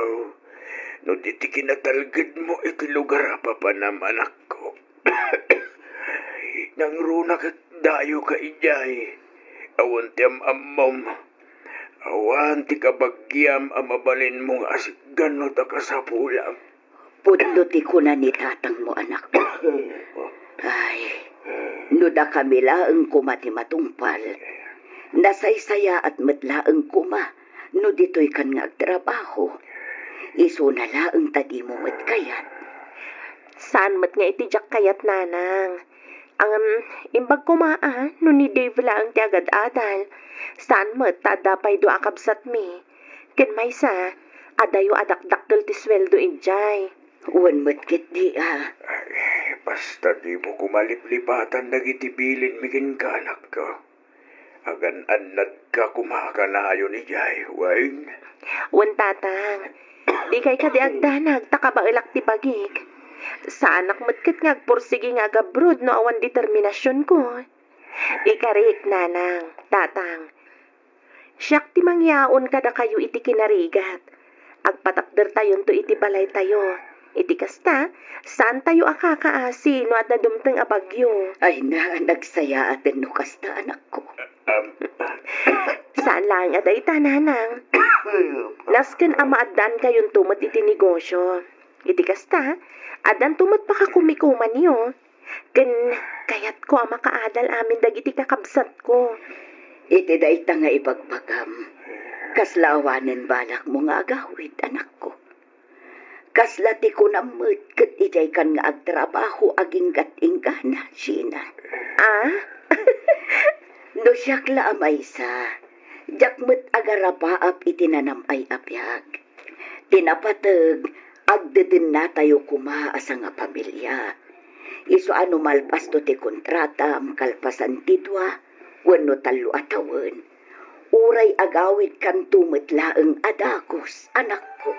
No di ti kinatalgad mo iti lugar pa panamanak ko. Nang runa kat dayo ka ijay. Awan ti amam. Awan ti kabagyam amabalin mong asik ganot a kasapulam. Pudlo ti kuna ni tatang mo, anak ko. Ay, nuda kami laeng kuma ti matungpal. Nasaysaya at matlaeng kuma, no dito'y kan nga agtrabaho. Iso na laeng tadi mo mat kayat. Saan mat nga itijak kayat nanang? Ang imbag kumaa, no ni Dave laeng ti agad-adal. Saan mat tadapay do akabsat mi? Ken maysa, adayo adakdakkel ti sweldo ijay. Uwan mat kit di Basta di mo kumaliplipatan nagitibilin mikin kanak ko. Agan anad ka kumakanayo ni Jay, waing. Wan tatang, di kay ka di agdanag, takabailak ti bagik. Sa anak matkit nga agpursigi nga agabrod no awan determinasyon ko. Ikarik nanang, tatang. Siyak ti mangyaon kada kayo iti kinarigat. Agpatakder tayon to iti balay tayo. Iti kasta, saan tayo akakaasi no at nadumteng abagyo? Ay na, nagsaya atin no kasta, anak ko. Saan lang aday tananang? Nasken amaaddan kayon tumat iti negosyo. Iti kasta, adan tumat pakakumikuman niyo. Ken kayat ko ang makaadal amin dagiti kakabsat ko. Iti dayta nga ibagbagam. Kaslawanen balak mo nga agawid, anak ko. Kaslati ko na ket ijay kan nga agtrabaho aging gat-ingana, Sheena. No siyak la amaysa, jakmet agarapaap itinanam ay apyag. Tinapateg, agdeden na tayo kuma asa nga pamilya. Iso ano malpas to ti kontrata, makalpasan titwa, wano talo atawan. Uray agawid kan tumetlaeng adakos, anak ko.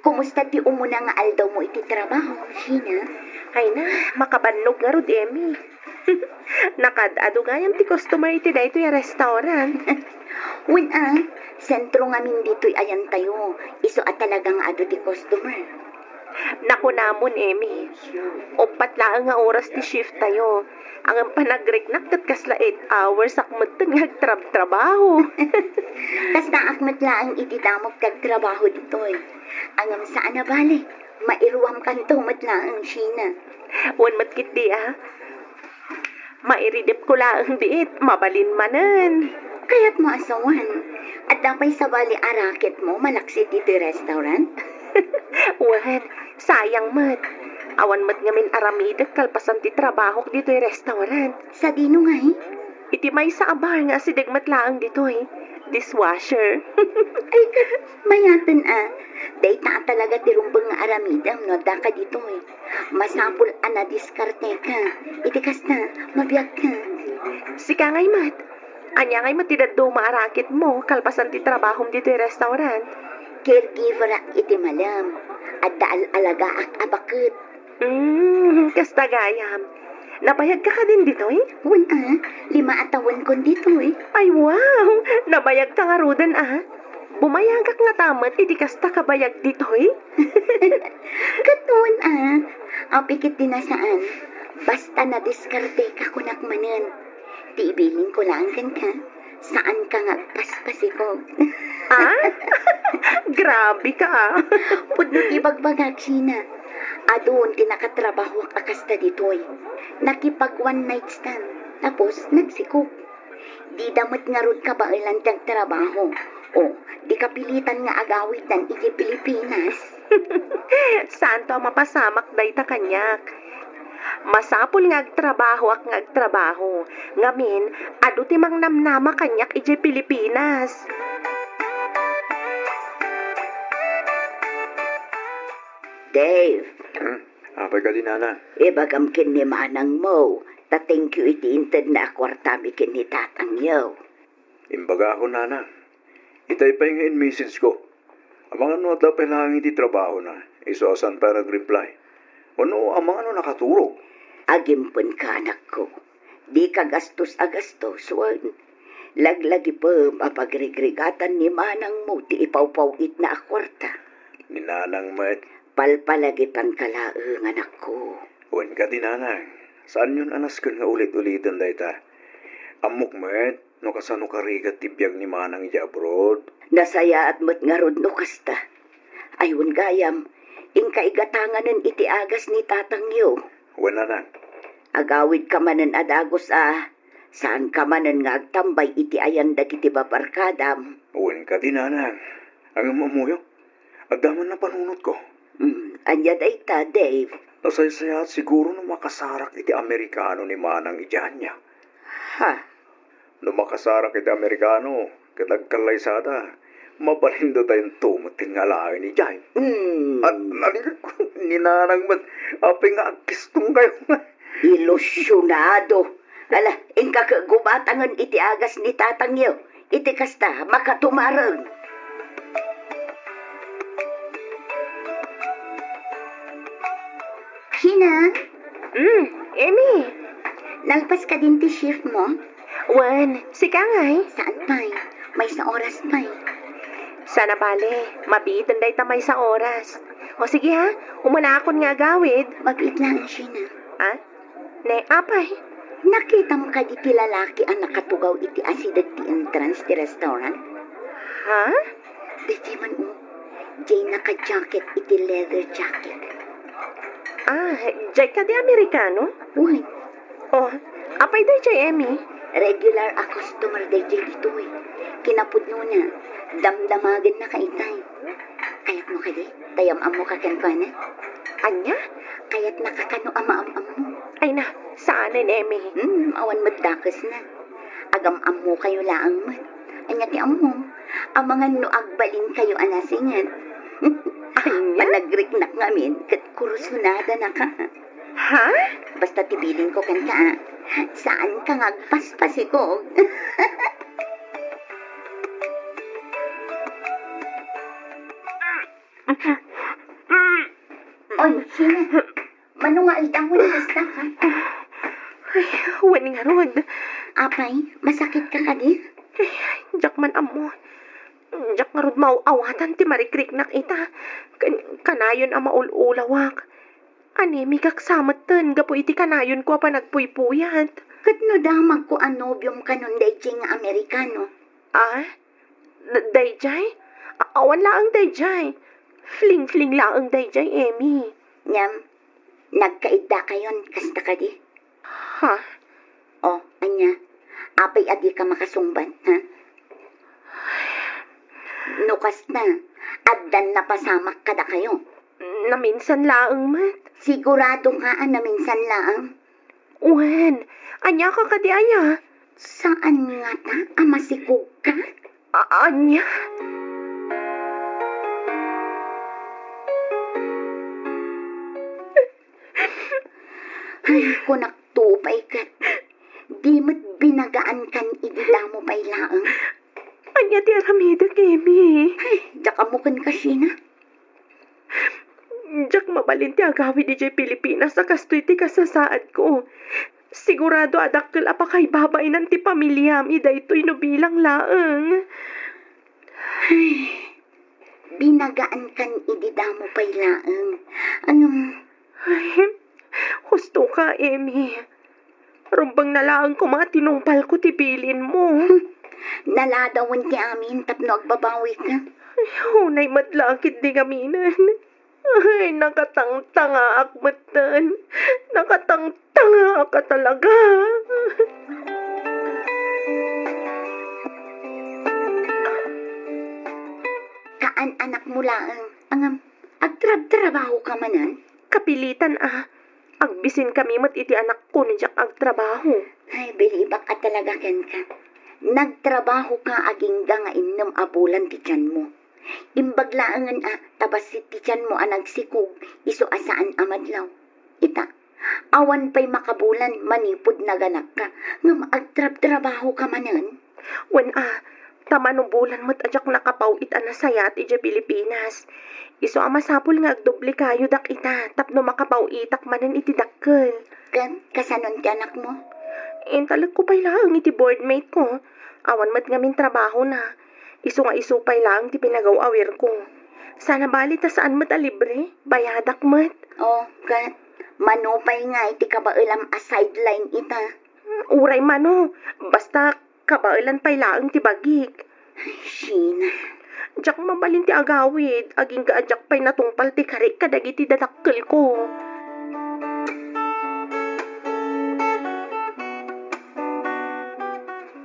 Kumusta ti umuna nga aldaw mo iti trabaho, Sheena? Ay na, makabannog nga rod, Emmy. Nakadado gayam ti customer iti da ito yung restaurant. Sentro nga min dito'y ayan tayo. Iso at talagang ado ti customer. Naku namon, Emmy. Upat lang nga oras ti shift tayo. Ang panagreknak kat kasla 8 hours akmat nga trabaho. Tas naakmat laang iti damog kag trabaho dito'y. Angam saan na bali? Mairuwam kanto matlaang Sheena. Wan matkit di Mairidip ko laang biit, mabalin manan. Kaya't mo asawan. At dapay sa bali arakit mo malaksit iti restaurant? Wan, sayang mat. Awan mat nga min aramidak kalpasan ti trabaho dito yung restaurant. Sa dino nga Iti may sa abar nga si degmat laang dito dishwasher. Ay, mayatan Day ta talaga ti rumbang nga aramidam no daka dito Masapul ana diskarte ka. Iti kasta, mabiyag ka. Sika ngay mat. Anya ngay matidaddo maarakit mo kalpasan ti trabahom dito yung restaurant. Caregiver iti malam. At daal alaga at abakit. Kasta gayam. Nabayag ka din dito 5 atawan kon dito Ay wow, nabayag ka nga rudan Bumayagak nga tamat, iti kasta kabayag dito Katon Apikit din na saan. Basta na diskarte ka kunak manan. Ti ibilin ko lang kan ka. Saan ka nga paspasikog. Grabe ka Pudno ibagbagak Sheena. Adun tinakatrabaho ak akasta ditoy. Nakipag one night stand. Tapos nagsikop. Di damat nga rod ka ba ilang trabaho. Di kapilitan nga agawitan iti Pilipinas. Saan to mapasamak day ta kanyak. Masapul nga agtrabaho ak nga agtrabaho. Ngamin, adu ti mang namnama kanyak iti Pilipinas. Dave. Apay ka din, Nana. Bagam kin ni manang mo. Thank you iti inted na akwartami kin ni tatang yaw. Imbaga ako, Nana. Itay pa yung message ko. Ang mga nota pa lang iti trabaho na. Isosan para reply. Ano ang mga nakaturog? Agimpon ka anak ko. Di ka gastos wan. Laglagi pa mapagregrigatan ni manang mo ti ipawpawit na akwarta. Ni Nanang Mat. Palpalagi pang kalaeng anak ko. Wan ka din, Nanang. Saan yun anas ka nga ulit-ulitan day ta? Amok Mat, no kasano karigat tibiyag ni manang ija abroad. Nasaya at mat nga rod no kasta. Ayun gayam, inkaigatanganan iti agas ni tatang yo. Wan, Nanang. Agawid ka manen adagos Saan ka manen nga agtambay iti ayan dagiti babarkadam. Wan ka din, Nanang. Ang mamuyo. Agdaman na panunot ko. Anya day ta, Dave. Nasaysaya at siguro no makasarak iti Amerikano ni manang ijan niya. Ha? No makasarak iti Amerikano, katagkalaysada, mabalindo tayong tumutin nga lain ni Jai. At nalingag ko, ninanang mat, apay nga agkistong kayo nga. Ilusyonado. Ala, ingka gumatangan iti agas ni tatang yo. Iti kasta, makatumarang. Sheena? Emmy. Nalpas ka din ti shift mo? Wan, sika ngay. Saan pa'y? May sa oras pa'y. Sana bale, mabiitan day tamay sa oras. O sige umanakon nga gawid. Mag-it lang, Sheena. Ne, apay. Nakita mo ka di ti lalaki ang nakatugaw iti asidad ti entrance ti restaurant? Ha? Di man Jay naka-jacket iti leather jacket. Jay ka di Amerikano? Uy, Apay day Jay Emmy? regular a customer day Jay dito Kinapudno na, damdamagan na kaitay. Kaya't mo ka di, tayam amo ka kanpana. Anya? kaya't nakakano ama-am mo. Ay na, saanin, Emi? Awan magdakas na. Agam-am mo kayo laang mat. Anya ti amo, ang mga nuagbalin kayo anasingan. Panagrik-nak ngamin, kat kurusunada na ka. Ha? Basta tibilin ko kan ka, saan ka ngagpaspasikog? Oy, sino? Manungal dahon basta ka. Ay, wani nga rod. Apay, masakit ka kadi? Jak man amo. Jak nga rod mauawatan ti marikrik nak ita. Kanayon ang maululawak. Anemi kak samatan, gapo iti kanayon ko pa nagpuypuyat. Kat no damag ko anobyom kanon dayjay nga Amerikano. Ah? Dayjay? Awan laang dayjay. Fling-fling laang dayjay, Emi. Nyam, nagkaida kayon, kasta ka di. Ha? O, anya, apay adi ka makasungban, ha? Nukas na, addan na pasamak kada kayo. Naminsan laang mat. Sigurado ka na minsan laang. Uwan, anya ka kadi aya? Saan nga ta, amasikog ka? Anya? Ay, kung naktupay ka, di mo't binagaan kan idila mo pa'y laang. Anya ti aramida, Kemi. Ay, daka mo kan kasi na. Jak mabalin ti agawi di jay Pilipinas sa kastoy ti kasasaad ko. Sigurado adakkel apa kay babainan ti pamilyam ida ito'y no bilang laang. Ay, binagaan kan idida mo pa'y laang. Ay, husto ka, Emi. Rumbang nalaang ko mga tinumpal ko ti bilin mo. Naladawan ti amin tapno agbabawi ka. Ay, hunay madlakit di gaminan. Ay, nakatangtanga akmatan. Nakatangtanga ka talaga. Kaan anak mo laang. Agtrab-trabaho ka manan. Kapilitan Agbisin kami mat iti anak ko nijak agtrabaho. Ay, bilibak ka talaga ken ka. Nagtrabaho ka agingga nga innem abulan ti tiyan mo. Imbaglaangan tabas si ti tiyan mo nagsikog, iso asaan amadlaw. Ita, awan pa'y makabulan, manipod na ganak ka, nga maagtrab-trabaho ka manan. Wen tamanong bulan mo't ajak nakapawit sayat iti Pilipinas. Iso masapul nga agdoble kayo dak ita, tapno makapawitak manan iti dakkel. Kan, kasanon ti anak mo? Talag ko pa'y lang iti boardmate ko. Awan mat ngamin trabaho na. Iso nga iso pa'y lang ti pinagaw-awir ko. Sana bali ta saan mat libre? Bayadak mat. Oh, kan, manupay nga iti kabailam sideline ita. Uray mano, basta kabailan pa'y lang ti bagik. Ay, Sheena. Jak mabalin ti agawid, aging gaadyak pa'y natungpal ti karik kadagiti dadakkel ko.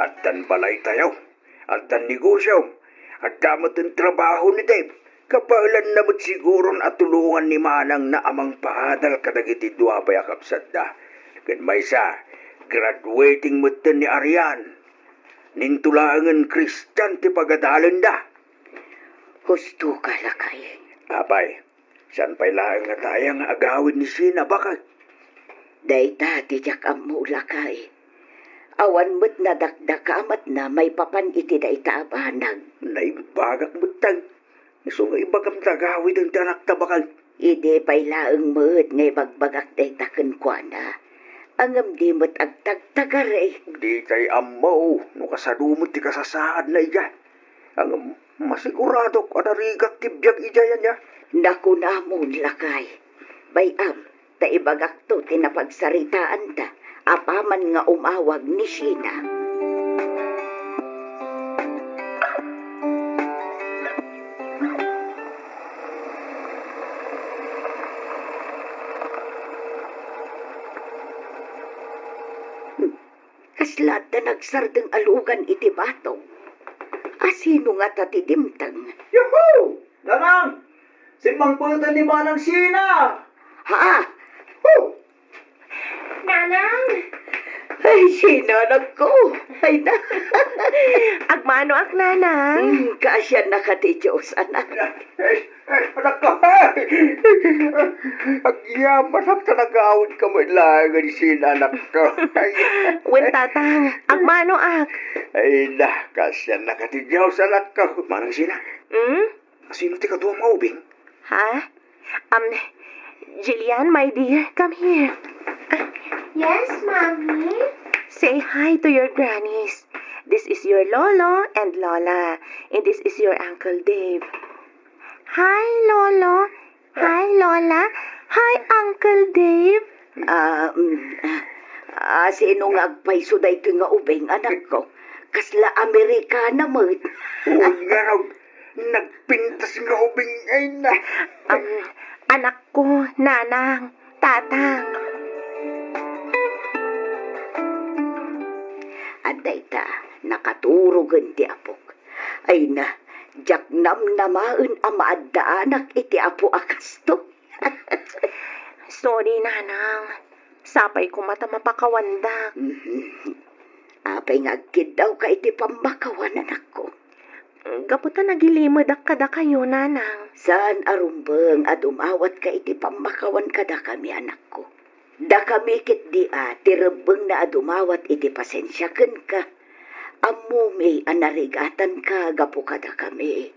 Addan balay tayo. Addan negosyo. Addamat ang trabaho ni Dave. Kapalan namot siguro at tulungan ni Manang na amang paadal kadagiti dua pa'y akapsadda. Kan may sa, graduating mutan ni Arian. Nintulangan Christian ti pagadalan da. Gusto ka lakay. Apay, saan pa'y laang nga tayang agawin ni Sina bakit? Day dati jak amu lakay. Awan mo't nadakdakamat na may papan iti day taabanag. Naibagak mutang. Iso nga ibagam tagawid ang tanak tabakan. Ide pa'y laang mo't ngay bagbagak day taken kwa na. Angam di mo't agtagtagare. Di kay amaw, no kasadumot ti kasasaad na iya. Ang masigurado ko anarigak tibiyag ijayan niya. Naku na mo lakay. Bayam, taibagak to tinapagsaritaan ta. Apaman nga umawag ni Sheena. Kaslat na nagsardeng alugan iti batong. Asino nga tatidimtang. Yuhu! Lanang! Simang putan ni Manang Sina! Ha? Sinanak ko. Ay na. Agmano ak nanang. Kasya na ka ti Diyos, anak. Anak ka, ang yaman ang tanagawin ka mo ilangan sinanak ko. Wen tatang, agmano ak. Ay na, kasya na ka ti Diyos, anak ko. Manang sina, Hmm? sino ti kadua maubing? Ha? Jillian, my dear, come here. Yes, Mommy? Say hi to your grannies. This is your Lolo and Lola. And this is your Uncle Dave. Hi, Lolo. Hi, Lola. Hi, Uncle Dave. Sino nga agpaiso da ito nga ubing, anak ko? Kasla Amerikana mo. Uy nga raw, nagpintas nga ubing ay na. Anak ko, nanang, tatang. Aday ta, nakaturugan ti apok. Ay na, jak namnamaen amaadaanak iti apo akasto. Sorry, nanang. Sapay ko mata mapakawanda. Apay ngagkid daw ka iti pambakawan, anak ko. Gaputa nagilimod ak kada kayo, nanang. Saan arumbeng at umawat ka iti pambakawan kada kami, anak ko. Da kami kit di tirebeng na adumawat iti pasensyaken ka. Ammo may anarigatan ka gapo kada kami.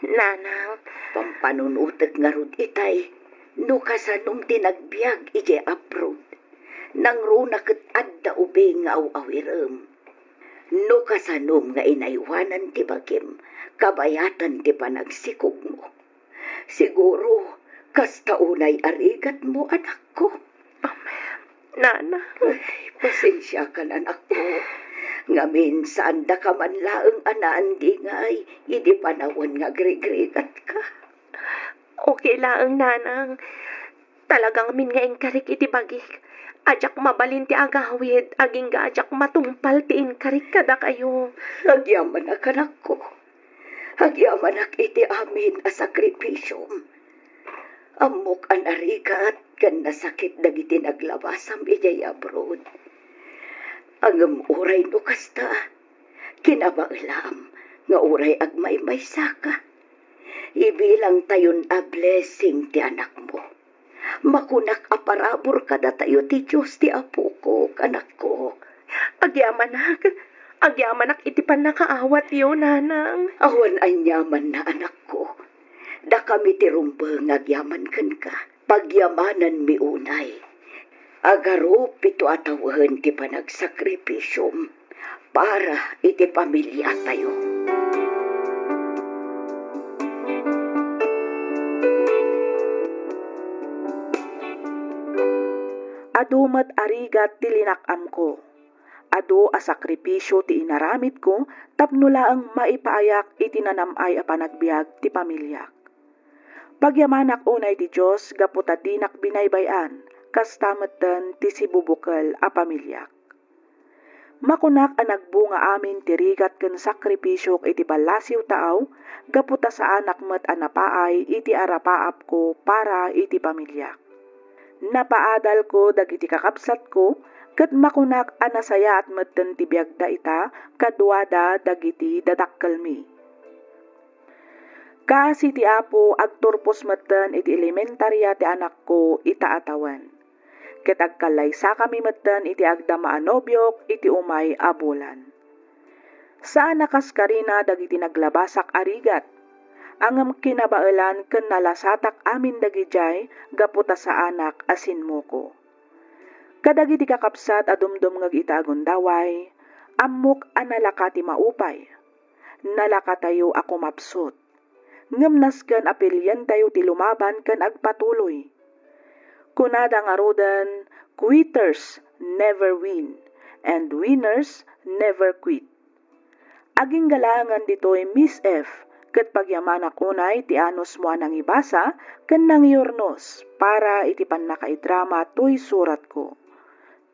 Nanang, Pampanunutek nga rod itay, no kasanong tinagbiag iti abroad. Nang runa ket adda ubing nga awawirem. No kasanom nga inaywanan ti bagim, kabayatan ti panagsikog mo. Siguro, kasta unay arigat mo, anak ko. nanang. Ay, pasensya ka, anak ko. Ngamin, saan da ka man laeng anaan di ngay, idi panawon nga grigrigat ka. Okay laang, nanang. Talagang min nga ingkarik iti bagik. Ajak mabalin ti agawid, aging ga ajak matumpal ti inkarik kada kayo. Agyaman ak, anak ko. Agyaman ak iti amin a sakripisyom. Amok an arigat, kan nasakit dagiti naglabasam ijay abroad. Angem uray no kasta, kinabailam, nga uray agmay saka. Ibilang tayon a blessing ti anak mo. Makunak aparabor kada tayo ti Diyos ti apo ko, anak ko. Agyaman ak iti pan nakaawat yun, nanang. Awan anyaman na, anak ko. Da kami ti rumbeng agyaman ken ka. Pagyamanan mi unay. Agaro pito atawahan ti panagsakripisyom para iti pamilya tayo. Adumat arigat ti linakam ko. Adu a sakripisyo ti inaramid ko, tapno laang maipaayak iti nanamay a panagbiag ti pamilyak. Pagyamanak unay ti Diyos, gaputa dinak binaybayan, kastametten ti sibubukal a pamilyak. Makunak a nagbunga amin ti rigat ken sakripisyo iti balasiw taaw, gaputa sa anak met a napaay iti arapaap ko para iti pamilyak. Napaadal ko dagiti kakapsat ko, ket makunak a nasaya at metten ti biagda ita, kadwada dagiti dadakkel mi. Kasi ti apo agturpos metten iti elementarya ti anak ko ita atawan. Ket agkalaysa kami metten iti agdama a nobyok iti umay a bulan. Saan nakaskarina dagiti naglabasak arigat, angem kinabaelan ken nalasatak amin dagijay gaputa sa anak asin mo ko. Kadagiti kakapsat a dumdum ngag itagon daway, ammok a nalakati maupay. Nalakatayo ako mapsot. Ngem nasken apilyan tayo ti lumaban ken agpatuloy. Kunada nga roden, quitters never win, and winners never quit. Aging galangan ditoy Miss F, ket pagyamanak unay ti anos mo nang ibasa, ken nang yornos, para iti pannakaidrama to'y surat ko.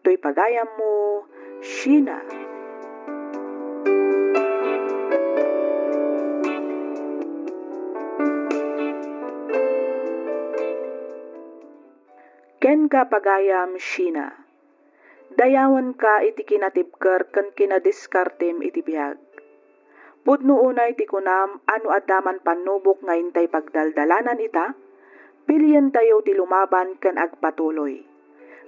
To'y pagayam mo, Sheena. Ken ka pagayam, Sheena. Dayawan ka iti kinatibker ken kinadiskartem iti biag. Pudno unay ti kunam ano adaman panubok nga intay pagdaldalanan ita, piliyan tayo ti lumaban ken agpatuloy.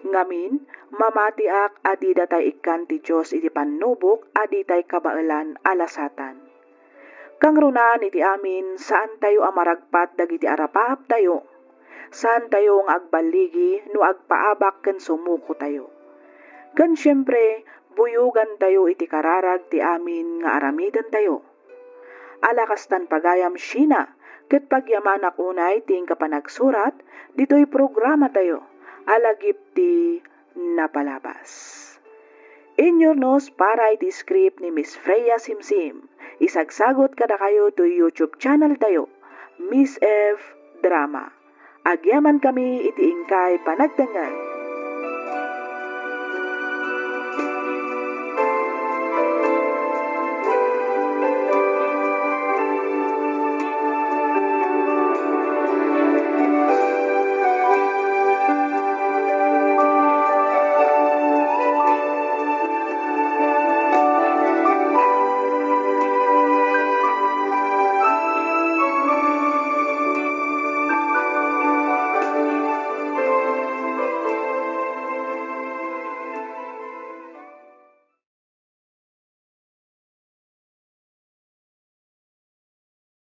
Ngamin, mamatiak adi datay ikan ti Diyos iti panubok adi tay kabaelan alasatan. Kang runaan iti amin saan tayo amaragpat dagiti arapap tayo, saan tayo nga agbaligi no agpaabak ken sumuko tayo. Ken syempre, buyugan tayo iti kararag ti amin nga aramiden tayo. Alakastan pagayam sina, ket pagyamanak unay ting kapanagsurat, dito'y programa tayo, alagip ti napalabas. Inyornos para iti script ni Miss Freya Simsim. Isagsagot kada kayo to YouTube channel tayo, Miss F. Drama. Agyaman kami iti ingkay panagdangan.